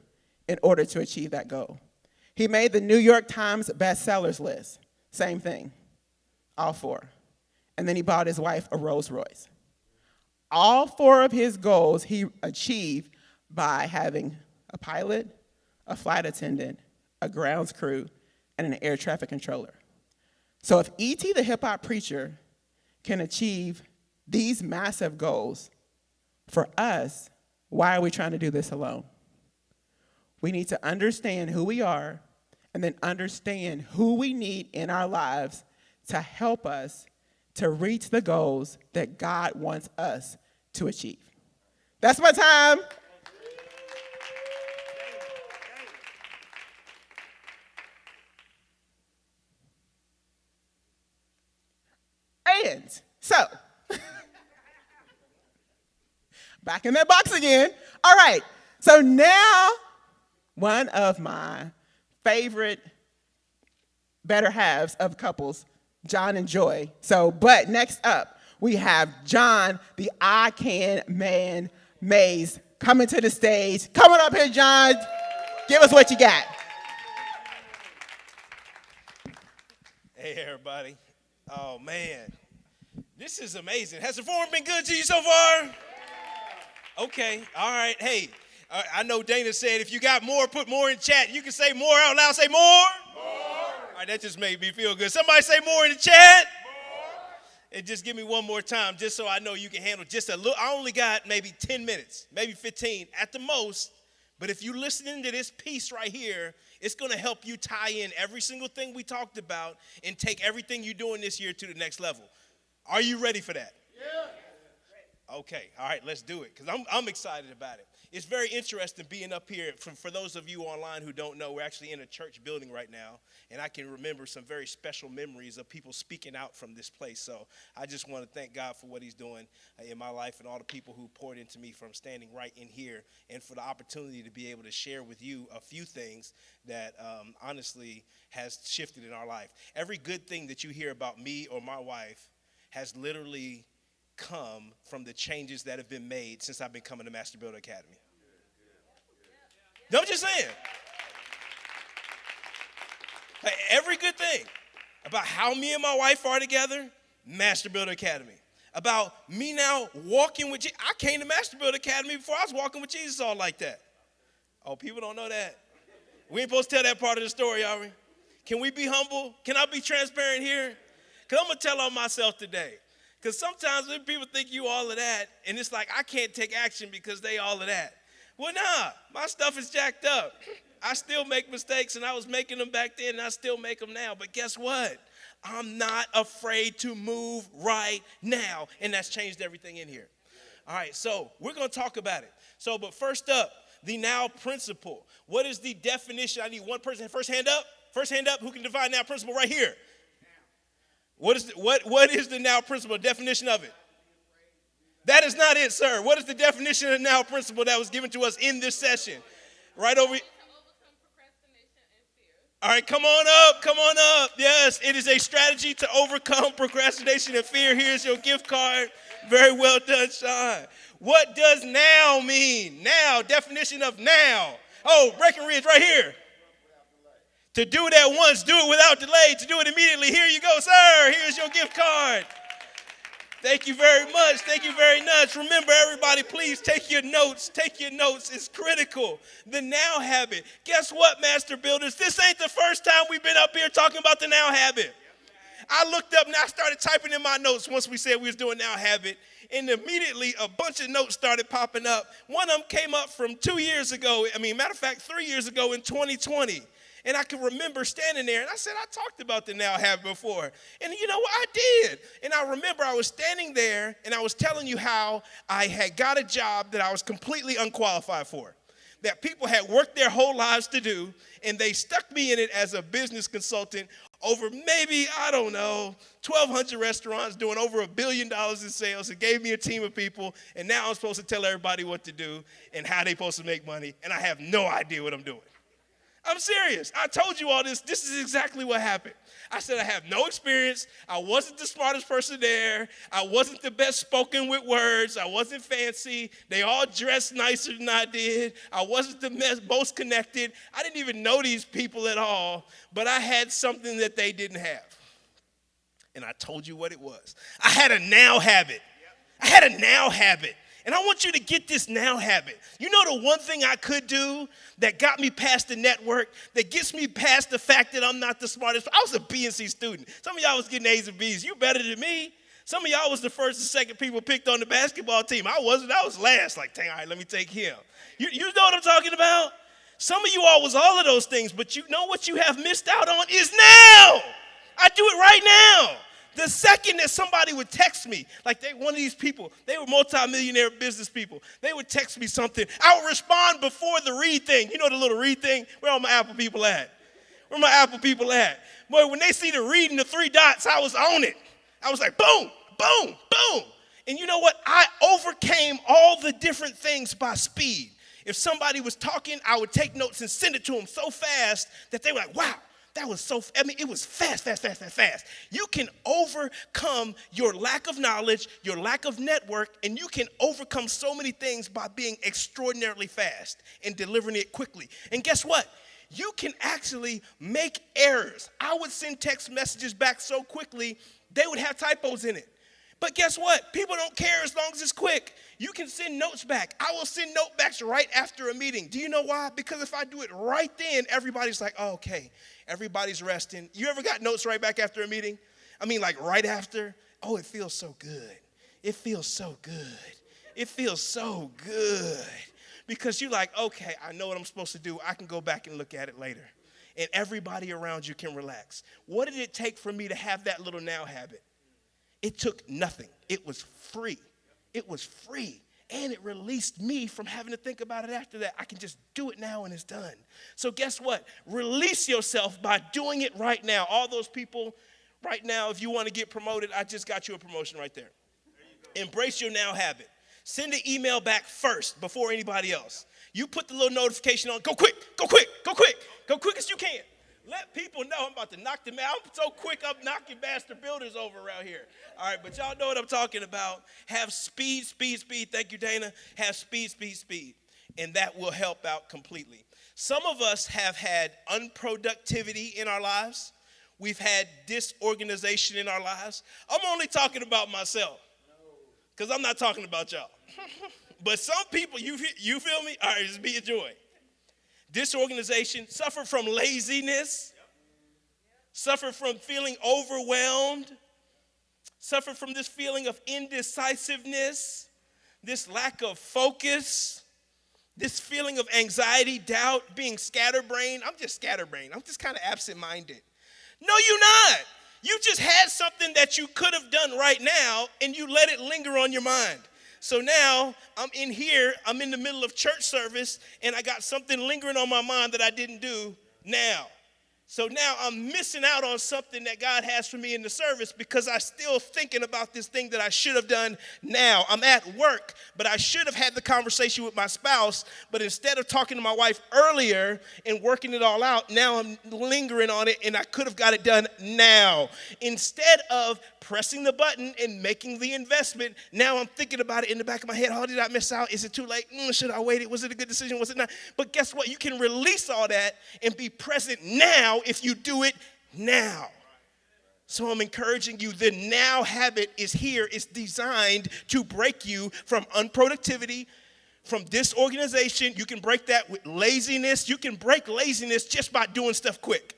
in order to achieve that goal. He made the New York Times bestsellers list. Same thing, all 4. And then he bought his wife a Rolls Royce. All 4 of his goals he achieved by having a pilot, a flight attendant, a grounds crew, and an air traffic controller. So if E.T. the hip hop preacher can achieve these massive goals, for us, why are we trying to do this alone? We need to understand who we are and then understand who we need in our lives to help us to reach the goals that God wants us to achieve. That's my time. And so, back in that box again. All right, so now one of my favorite better halves of couples, John and Joy. But next up, we have John, the I Can Man Mays, coming to the stage. Coming up here, John. Give us what you got. Hey, everybody. Oh, man. This is amazing. Has the forum been good to you so far? Okay. All right. Hey, I know Dana said if you got more, put more in chat. You can say more out loud. Say more. More. All right. That just made me feel good. Somebody say more in the chat. More. And just give me one more time just so I know you can handle just a little. I only got maybe 10 minutes, maybe 15 at the most. But if you're listening to this piece right here, it's going to help you tie in every single thing we talked about and take everything you're doing this year to the next level. Are you ready for that? Yeah. Okay. All right. Let's do it because I'm excited about it. It's very interesting being up here. For those of you online who don't know, we're actually in a church building right now, and I can remember some very special memories of people speaking out from this place. So I just want to thank God for what he's doing in my life and all the people who poured into me from standing right in here and for the opportunity to be able to share with you a few things that honestly has shifted in our life. Every good thing that you hear about me or my wife has literally come from the changes that have been made since I've been coming to Master Builder Academy. No, I'm just saying. Like, every good thing about how me and my wife are together, Master Builder Academy. About me now walking with Jesus. I came to Master Builder Academy before I was walking with Jesus all like that. Oh, people don't know that. We ain't supposed to tell that part of the story, are we? Can we be humble? Can I be transparent here? Because I'm going to tell on myself today. Because sometimes when people think you all of that, and it's like, I can't take action because they all of that. Well, nah, my stuff is jacked up. I still make mistakes, and I was making them back then, and I still make them now. But guess what? I'm not afraid to move right now. And that's changed everything in here. All right, so we're going to talk about it. So, but first up, the now principle. What is the definition? I need one person. First hand up. First hand up. Who can define now principle right here? What is the now principle? Definition of it? That is not it, sir. What is the definition of the now principle that was given to us in this session? Right over. All right, come on up. Come on up. Yes, it is a strategy to overcome procrastination and fear. Here's your gift card. Very well done, Sean. What does now mean? Now, definition of now. Oh, Breckenridge right here. To do it at once, do it without delay, to do it immediately. Here you go, sir. Here's your gift card. Thank you very much. Thank you very much. Remember, everybody, please take your notes. Take your notes. It's critical. The now habit. Guess what, Master Builders? This ain't the first time we've been up here talking about the now habit. I looked up and I started typing in my notes once we said we was doing now habit. And immediately a bunch of notes started popping up. One of them came up from 2 years ago. Matter of fact, 3 years ago in 2020. And I can remember standing there, and I said, I talked about the now habit before. And you know what? I did. And I remember I was standing there, and I was telling you how I had got a job that I was completely unqualified for, that people had worked their whole lives to do, and they stuck me in it as a business consultant over maybe, 1,200 restaurants doing over $1 billion in sales. It gave me a team of people, and now I'm supposed to tell everybody what to do and how they're supposed to make money, and I have no idea what I'm doing. I'm serious. I told you all this. This is exactly what happened. I said I have no experience. I wasn't the smartest person there. I wasn't the best spoken with words. I wasn't fancy. They all dressed nicer than I did. I wasn't the most connected. I didn't even know these people at all, but I had something that they didn't have. And I told you what it was. I had a now habit. I had a now habit. And I want you to get this now habit. You know the one thing I could do that got me past the network, that gets me past the fact that I'm not the smartest? I was a B and C student. Some of y'all was getting A's and B's. You better than me. Some of y'all was the first and second people picked on the basketball team. I wasn't. I was last. Like, dang, all right, let me take him. You know what I'm talking about? Some of you all was all of those things, but you know what you have missed out on is now. I do it right now. The second that somebody would text me, like one of these people, they were multimillionaire business people. They would text me something. I would respond before the read thing. You know the little read thing? Where all my Apple people at? Where my Apple people at? Boy, when they see the read and the 3 dots, I was on it. I was like, boom, boom, boom. And you know what? I overcame all the different things by speed. If somebody was talking, I would take notes and send it to them so fast that they were like, wow. That was it was fast. You can overcome your lack of knowledge, your lack of network, and you can overcome so many things by being extraordinarily fast and delivering it quickly. And guess what? You can actually make errors. I would send text messages back so quickly, they would have typos in it. But guess what? People don't care as long as it's quick. You can send notes back. I will send note backs right after a meeting. Do you know why? Because if I do it right then, everybody's like, oh, okay, everybody's resting. You ever got notes right back after a meeting? Like right after? Oh, it feels so good. It feels so good. It feels so good. Because you're like, okay, I know what I'm supposed to do. I can go back and look at it later. And everybody around you can relax. What did it take for me to have that little now habit? It took nothing. It was free. It was free. And it released me from having to think about it after that. I can just do it now and it's done. So guess what? Release yourself by doing it right now. All those people right now, if you want to get promoted, I just got you a promotion right there. Embrace your now habit. Send an email back first before anybody else. You put the little notification on. Go quick, go quick, go quick. Go quick as you can. Let people know I'm about to knock them out. I'm so quick, I'm knocking Master Builders over around here. All right, but y'all know what I'm talking about. Have speed. Thank you, Dana. Have speed. And that will help out completely. Some of us have had unproductivity in our lives. We've had disorganization in our lives. I'm only talking about myself because I'm not talking about y'all. But some people, you feel me? All right, just be a joy. Disorganization, suffer from laziness, suffer from feeling overwhelmed, suffer from this feeling of indecisiveness, this lack of focus, this feeling of anxiety, doubt, being scatterbrained. I'm just scatterbrained. I'm just kind of absent-minded. No, you're not. You just had something that you could have done right now, and you let it linger on your mind. So now I'm in here, I'm in the middle of church service, and I got something lingering on my mind that I didn't do now. So now I'm missing out on something that God has for me in the service because I'm still thinking about this thing that I should have done now. I'm at work, but I should have had the conversation with my spouse, but instead of talking to my wife earlier and working it all out, now I'm lingering on it and I could have got it done now. Instead of pressing the button and making the investment, now I'm thinking about it in the back of my head. Oh, did I miss out? Is it too late? Should I wait? Was it a good decision? Was it not? But guess what? You can release all that and be present now if you do it now. So I'm encouraging you, the now habit is here. It's designed to break you from unproductivity, from disorganization. You can break that with laziness. You can break laziness just by doing stuff quick.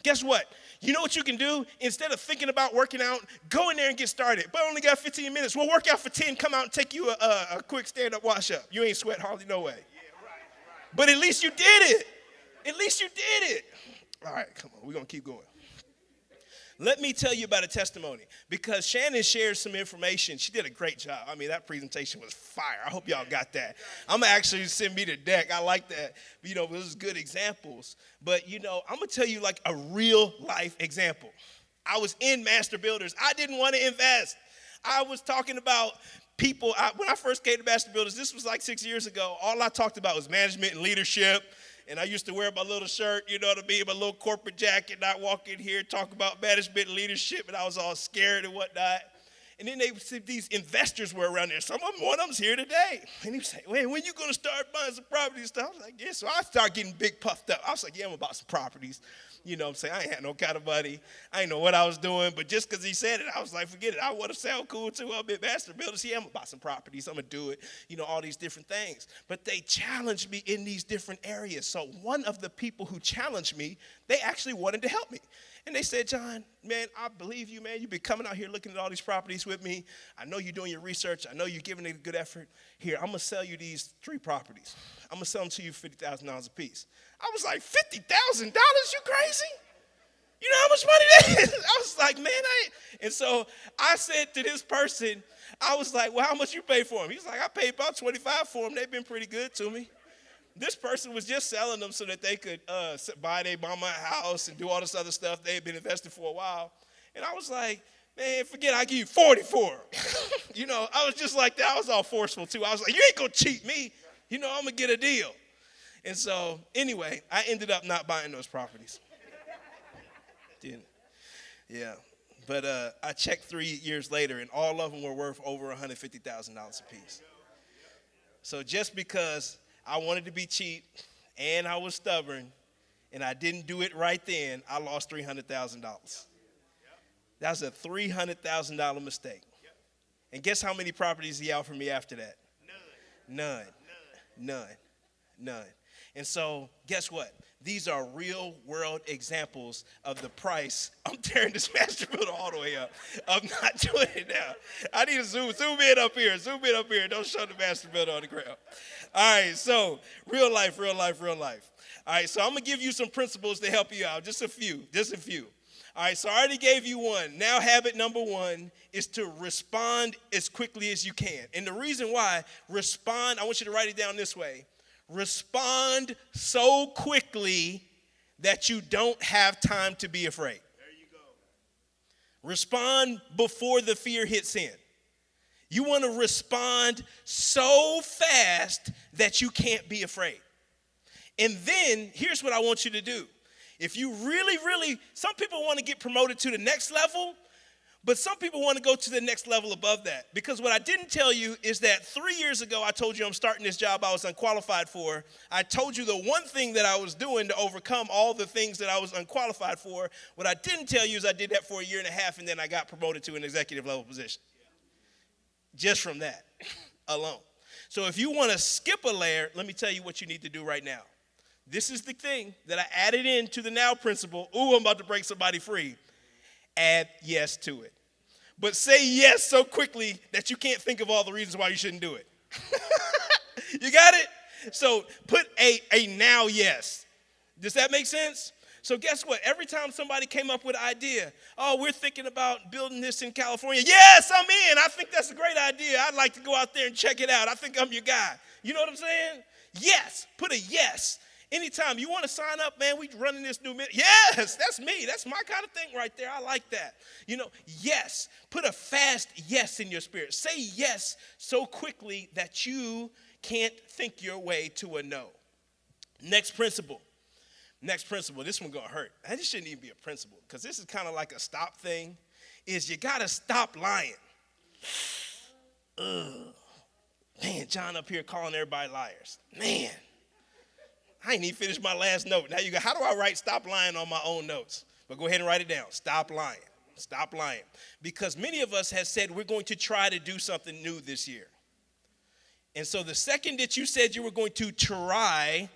Guess what? You know what you can do? Instead of thinking about working out, go in there and get started. But I only got 15 minutes. We'll work out for 10, come out and take you a quick stand-up wash-up. You ain't sweat hardly no way. But at least you did it. At least you did it. All right, come on. We're going to keep going. Let me tell you about a testimony because Shannon shared some information. She did a great job. I mean, that presentation was fire. I hope y'all got that. I'm going to actually send me the deck. I like that. You know, those good examples. But, you know, I'm going to tell you like a real life example. I was in Master Builders. I didn't want to invest. I was talking about people. When I first came to Master Builders, this was like 6 years ago, all I talked about was management and leadership. And I used to wear my little shirt, you know what I mean, my little corporate jacket, and I'd walk in here, talk about management and leadership, and I was all scared and whatnot. And then these investors were around there. One of them's here today. And he was saying, "Wait, when you going to start buying some properties?" Stuff? I was like, "Yeah." So I started getting big puffed up. I was like, "Yeah, I'm about some properties." You know what I'm saying? I ain't had no kind of money. I didn't know what I was doing. But just because he said it, I was like, forget it. I want to sound cool, too. I'm at Master Builders. Yeah, I'm about some properties. I'm going to do it. You know, all these different things. But they challenged me in these different areas. So one of the people who challenged me, they actually wanted to help me. And they said, "John, man, I believe you, man. You've been coming out here looking at all these properties with me. I know you're doing your research. I know you're giving it a good effort. Here, I'm going to sell you these 3 properties. I'm going to sell them to you for $50,000 a piece." I was like, $50,000? You crazy? You know how much money that is? I was like, man, And so I said to this person, I was like, "Well, how much you pay for them?" He's like, "I paid about $25 for them. They've been pretty good to me." This person was just selling them so that they could buy their mama a house and do all this other stuff. They had been invested for a while. And I was like, "Man, forget it. I'll give you 40 for them." You know, I was just like that. I was all forceful, too. I was like, "You ain't going to cheat me. You know, I'm going to get a deal." And so, anyway, I ended up not buying those properties. Didn't. Yeah. But I checked 3 years later, and all of them were worth over $150,000 a piece. So just because I wanted to be cheap and I was stubborn and I didn't do it right then, I lost $300,000. That's a $300,000 mistake. And guess how many properties he offered me after that? None. And so guess what? These are real world examples of the price. I'm tearing this Master Builder all the way up. I'm not doing it now. I need to zoom in up here. Don't show the Master Builder on the ground. All right, so real life. All right, so I'm going to give you some principles to help you out. Just a few. All right, so I already gave you one. Now habit number 1 is to respond as quickly as you can. And the reason why, I want you to write it down this way. Respond so quickly that you don't have time to be afraid. There you go. Respond before the fear hits in. You want to respond so fast that you can't be afraid. And then here's what I want you to do. If you really, some people want to get promoted to the next level, but some people want to go to the next level above that. Because what I didn't tell you is that 3 years ago, I told you I'm starting this job I was unqualified for. I told you the one thing that I was doing to overcome all the things that I was unqualified for. What I didn't tell you is I did that for a year and a half, and then I got promoted to an executive level position. Just from that alone. So if you want to skip a layer, let me tell you what you need to do right now. This is the thing that I added into the now principle. Ooh, I'm about to break somebody free. Add yes to it. But say yes so quickly that you can't think of all the reasons why you shouldn't do it. You got it? So put a now yes. Does that make sense? So guess what? Every time somebody came up with an idea, oh, we're thinking about building this in California. Yes, I'm in. I think that's a great idea. I'd like to go out there and check it out. I think I'm your guy. You know what I'm saying? Yes. Put a yes. Anytime you want to sign up, man, we running this new ministry. Yes, that's me. That's my kind of thing right there. I like that. Yes. Put a fast yes in your spirit. Say yes so quickly that you can't think your way to a no. Next principle. This one gonna hurt. This shouldn't even be a principle because this is kind of like a stop thing. Is you gotta stop lying. Man, John up here calling everybody liars. Man, I ain't even finished my last note. Now you go, how do I write stop lying on my own notes? But go ahead and write it down. Stop lying. Stop lying. Because many of us have said we're going to try to do something new this year. And so the second that you said you were going to try,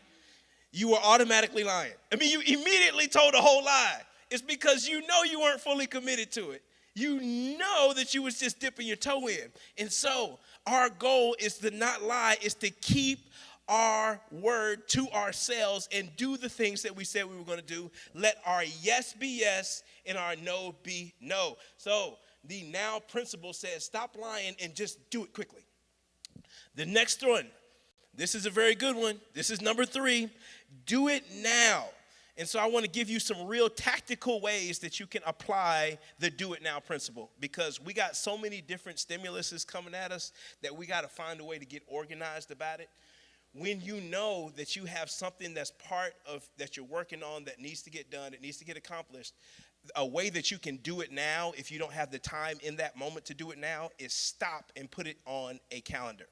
you were automatically lying. I mean, you immediately told a whole lie. It's because you know you weren't fully committed to it. You know that you was just dipping your toe in. And so our goal is to not lie, is to keep our word to ourselves and do the things that we said we were going to do. Let our yes be yes and our no be no. So the now principle says stop lying and just do it quickly. The next one, this is a very good one. This is number 3. Do it now. And so I want to give you some real tactical ways that you can apply the do it now principle, because we got so many different stimuluses coming at us that we got to find a way to get organized about it. When you know that you have something that's part of that you're working on that needs to get done, it needs to get accomplished, a way that you can do it now if you don't have the time in that moment to do it now is stop and put it on a calendar.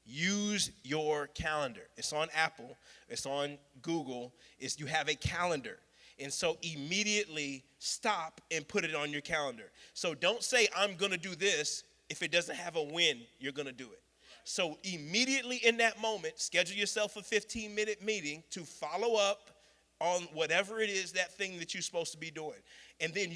Use your calendar. It's on Apple. It's on Google. You have a calendar. And so immediately stop and put it on your calendar. So don't say, I'm going to do this if it doesn't have a when you're going to do it. So immediately in that moment, schedule yourself a 15-minute meeting to follow up on whatever it is, that thing that you're supposed to be doing. And then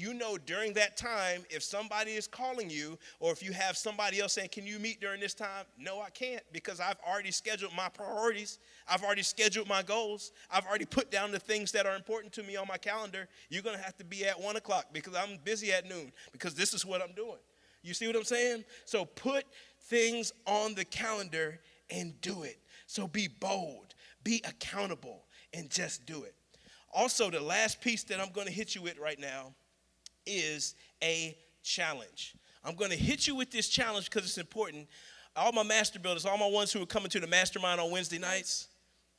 during that time, if somebody is calling you or if you have somebody else saying, can you meet during this time? No, I can't, because I've already scheduled my priorities. I've already scheduled my goals. I've already put down the things that are important to me on my calendar. You're going to have to be at 1 o'clock because I'm busy at noon because this is what I'm doing. You see what I'm saying? So put things on the calendar and do it. So be bold, be accountable, and just do it. Also, the last piece that I'm going to hit you with right now is a challenge. I'm going to hit you with this challenge because it's important. All my master builders, all my ones who are coming to the mastermind on Wednesday nights,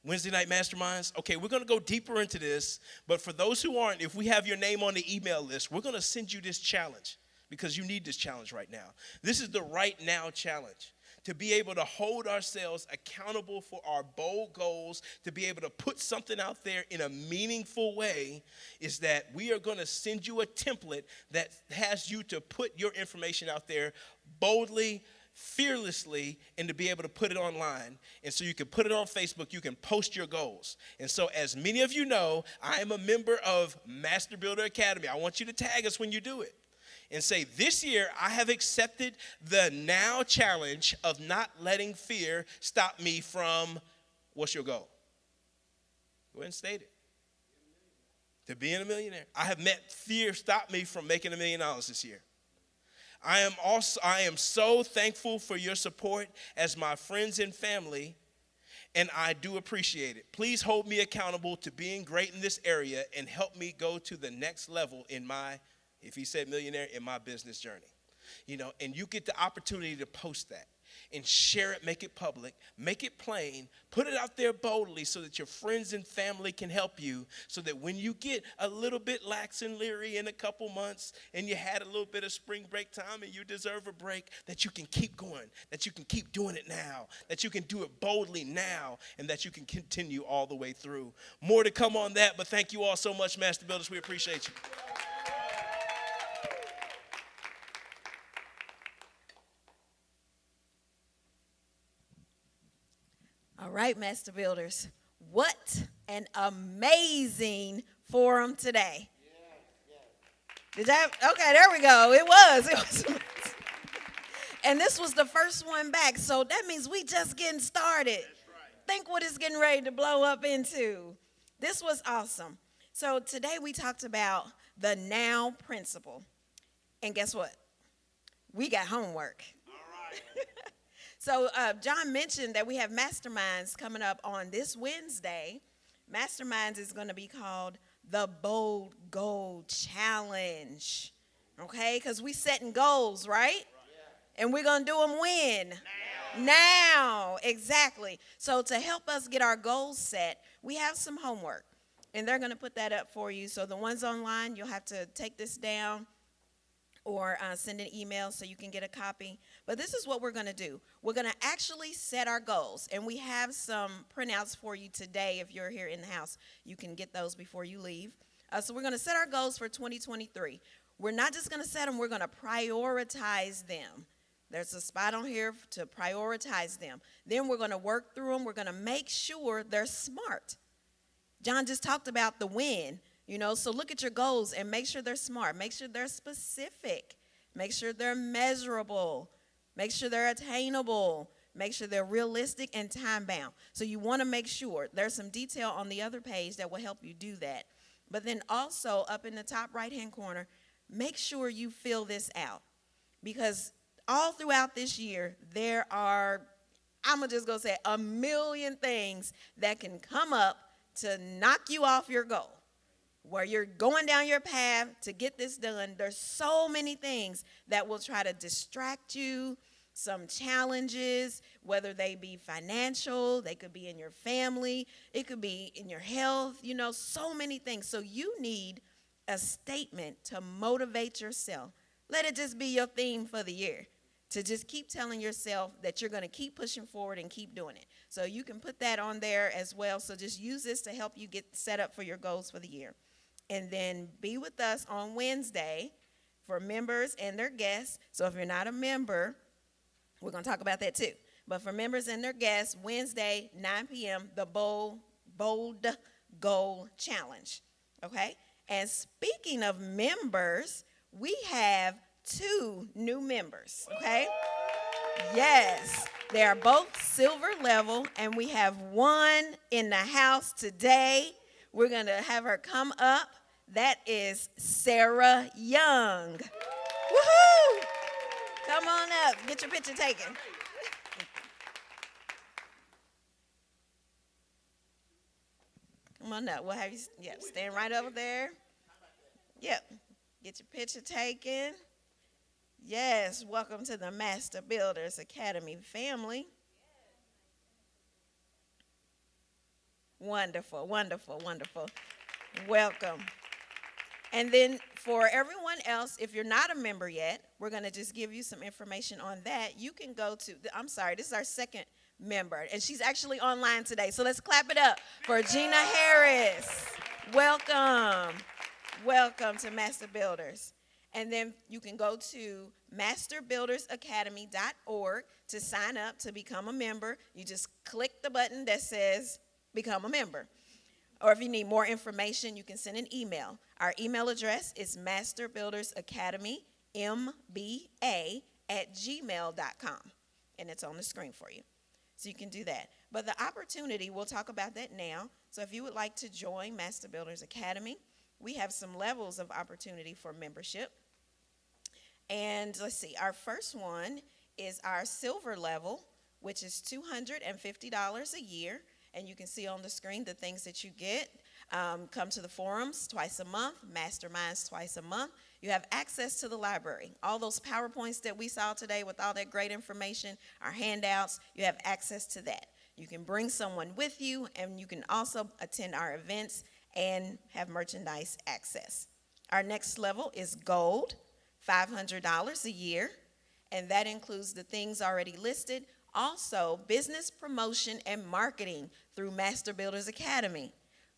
Wednesday night masterminds. Okay, we're going to go deeper into this. But for those who aren't, if we have your name on the email list, we're going to send you this challenge because you need this challenge right now. This is the right now challenge. To be able to hold ourselves accountable for our bold goals, to be able to put something out there in a meaningful way, is that we are going to send you a template that has you to put your information out there boldly, fearlessly, and to be able to put it online. And so you can put it on Facebook, you can post your goals. And so as many of you know, I am a member of Master Builder Academy. I want you to tag us when you do it. And say, this year, I have accepted the now challenge of not letting fear stop me from, what's your goal? Go ahead and state it. To being a millionaire. I have met fear stop me from making $1 million this year. I am so thankful for your support as my friends and family, and I do appreciate it. Please hold me accountable to being great in this area and help me go to the next level in my, if he said millionaire, in my business journey. And you get the opportunity to post that and share it, make it public, make it plain, put it out there boldly so that your friends and family can help you, so that when you get a little bit lax and leery in a couple months and you had a little bit of spring break time and you deserve a break, that you can keep going, that you can keep doing it now, that you can do it boldly now, and that you can continue all the way through. More to come on that, but thank you all so much, Master Builders. We appreciate you. All right, Master Builders, what an amazing forum today. Did that? Okay, there we go. It was. And this was the first one back, so that means we just getting started. That's right. Think what it's getting ready to blow up into. This was awesome. So today we talked about the now principle. And guess what? We got homework. So John mentioned that we have masterminds coming up on this Wednesday. Masterminds is going to be called the Bold Goal Challenge. Okay? Because we setting goals, right? And we're going to do them when? Now. Exactly. So to help us get our goals set, we have some homework. And they're going to put that up for you. So the ones online, you'll have to take this down or send an email so you can get a copy. But this is what we're going to do. We're going to actually set our goals. And we have some printouts for you today. If you're here in the house, you can get those before you leave. So we're going to set our goals for 2023. We're not just going to set them, we're going to prioritize them. There's a spot on here to prioritize them. Then we're going to work through them. We're going to make sure they're smart. John just talked about the win. So look at your goals and make sure they're smart. Make sure they're specific. Make sure they're measurable. Make sure they're attainable. Make sure they're realistic and time-bound. So you want to make sure there's some detail on the other page that will help you do that. But then also up in the top right-hand corner, make sure you fill this out. Because all throughout this year, there are, I'm going to just go say, a million things that can come up to knock you off your goal. Where you're going down your path to get this done, there's so many things that will try to distract you, some challenges, whether they be financial, they could be in your family, it could be in your health, so many things. So you need a statement to motivate yourself. Let it just be your theme for the year, to just keep telling yourself that you're going to keep pushing forward and keep doing it. So you can put that on there as well. So just use this to help you get set up for your goals for the year. And then be with us on Wednesday for members and their guests. So if you're not a member, we're going to talk about that too. But for members and their guests, Wednesday, 9 p.m., the Bold Goal Challenge. Okay? And speaking of members, we have 2 new members. Okay? Yes. They are both silver level, and we have one in the house today. We're going to have her come up. That is Sarah Young. Woohoo! Come on up. Get your picture taken. Come on up. We'll have you, stand right over there. Yep. Get your picture taken. Yes, welcome to the Master Builders Academy family. Wonderful, wonderful, wonderful. Welcome. And then for everyone else, if you're not a member yet, we're going to just give you some information on that. You can go to, this is our second member, and she's actually online today. So let's clap it up for Gina Harris. Welcome. Welcome to Master Builders. And then you can go to masterbuildersacademy.org to sign up to become a member. You just click the button that says become a member. Or if you need more information, you can send an email. Our email address is masterbuildersacademymba@gmail.com. And it's on the screen for you. So you can do that. But the opportunity, we'll talk about that now. So if you would like to join Master Builders Academy, we have some levels of opportunity for membership. And let's see, our first one is our silver level, which is $250 a year. And you can see on the screen the things that you get. Come to the forums twice a month, masterminds twice a month. You have access to the library. All those PowerPoints that we saw today with all that great information, our handouts, you have access to that. You can bring someone with you, and you can also attend our events and have merchandise access. Our next level is gold, $500 a year, and that includes the things already listed. Also, business promotion and marketing through Master Builders Academy,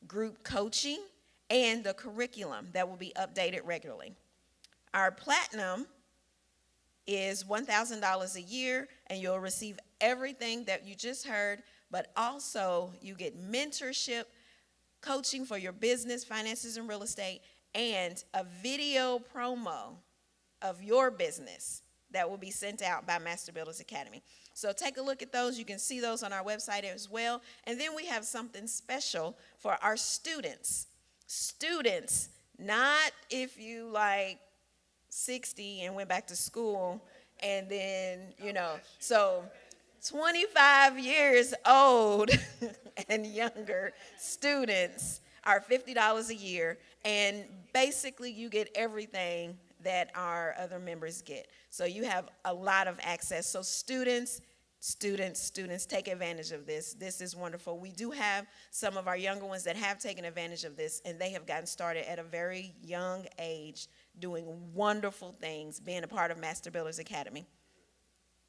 group coaching, and the curriculum that will be updated regularly. Our platinum is $1,000 a year, and you'll receive everything that you just heard, but also you get mentorship, coaching for your business, finances, and real estate, and a video promo of your business that will be sent out by Master Builders Academy. So take a look at those. You can see those on our website as well. And then we have something special for our students. Students, not if you like 60 and went back to school and then, so 25 years old and younger students are $50 a year, and basically you get everything that our other members get. So you have a lot of access. So students, take advantage of this. This is wonderful. We do have some of our younger ones that have taken advantage of this, and they have gotten started at a very young age doing wonderful things, being a part of Master Builders Academy.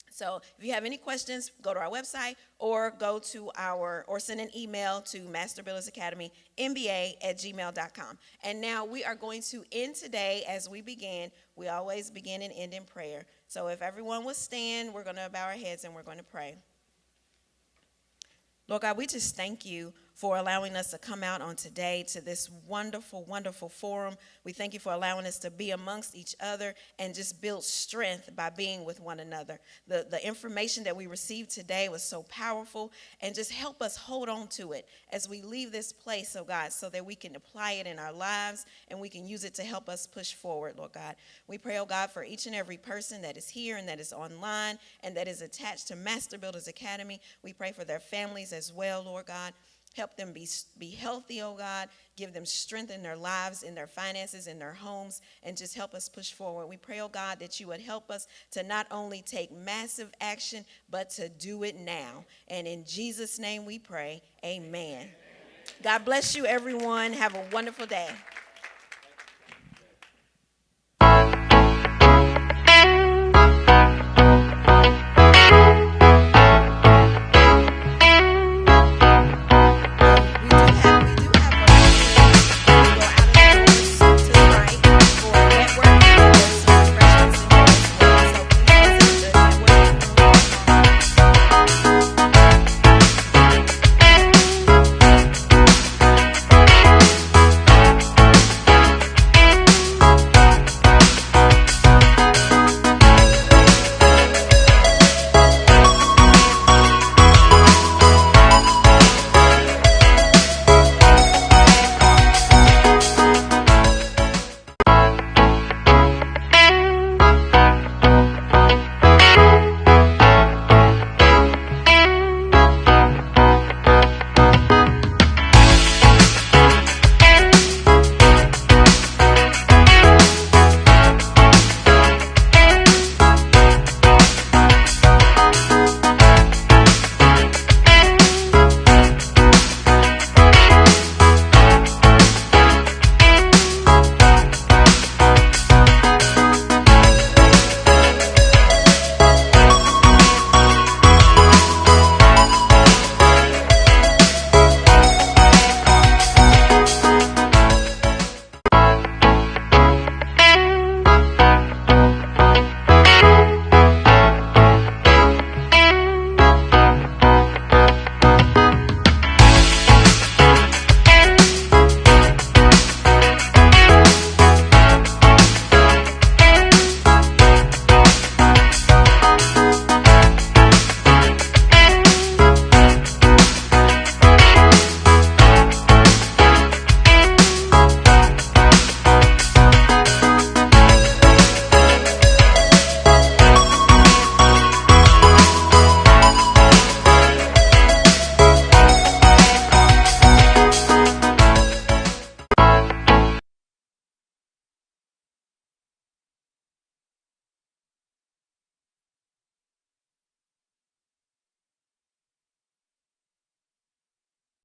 So if you have any questions, go to our website or or send an email to masterbuildersacademymba@gmail.com. And now we are going to end today as we began. We always begin and end in prayer. So if everyone will stand, we're going to bow our heads and we're going to pray. Lord God, we just thank you for allowing us to come out on today to this wonderful, wonderful forum. We thank you for allowing us to be amongst each other and just build strength by being with one another. The information that we received today was so powerful, and just help us hold on to it as we leave this place, oh God, so that we can apply it in our lives and we can use it to help us push forward, Lord God. We pray, oh God, for each and every person that is here and that is online and that is attached to Master Builders Academy. We pray for their families as well, Lord God. Help them be healthy, oh God. Give them strength in their lives, in their finances, in their homes, and just help us push forward. We pray, oh God, that you would help us to not only take massive action, but to do it now. And in Jesus' name we pray, amen. God bless you, everyone. Have a wonderful day.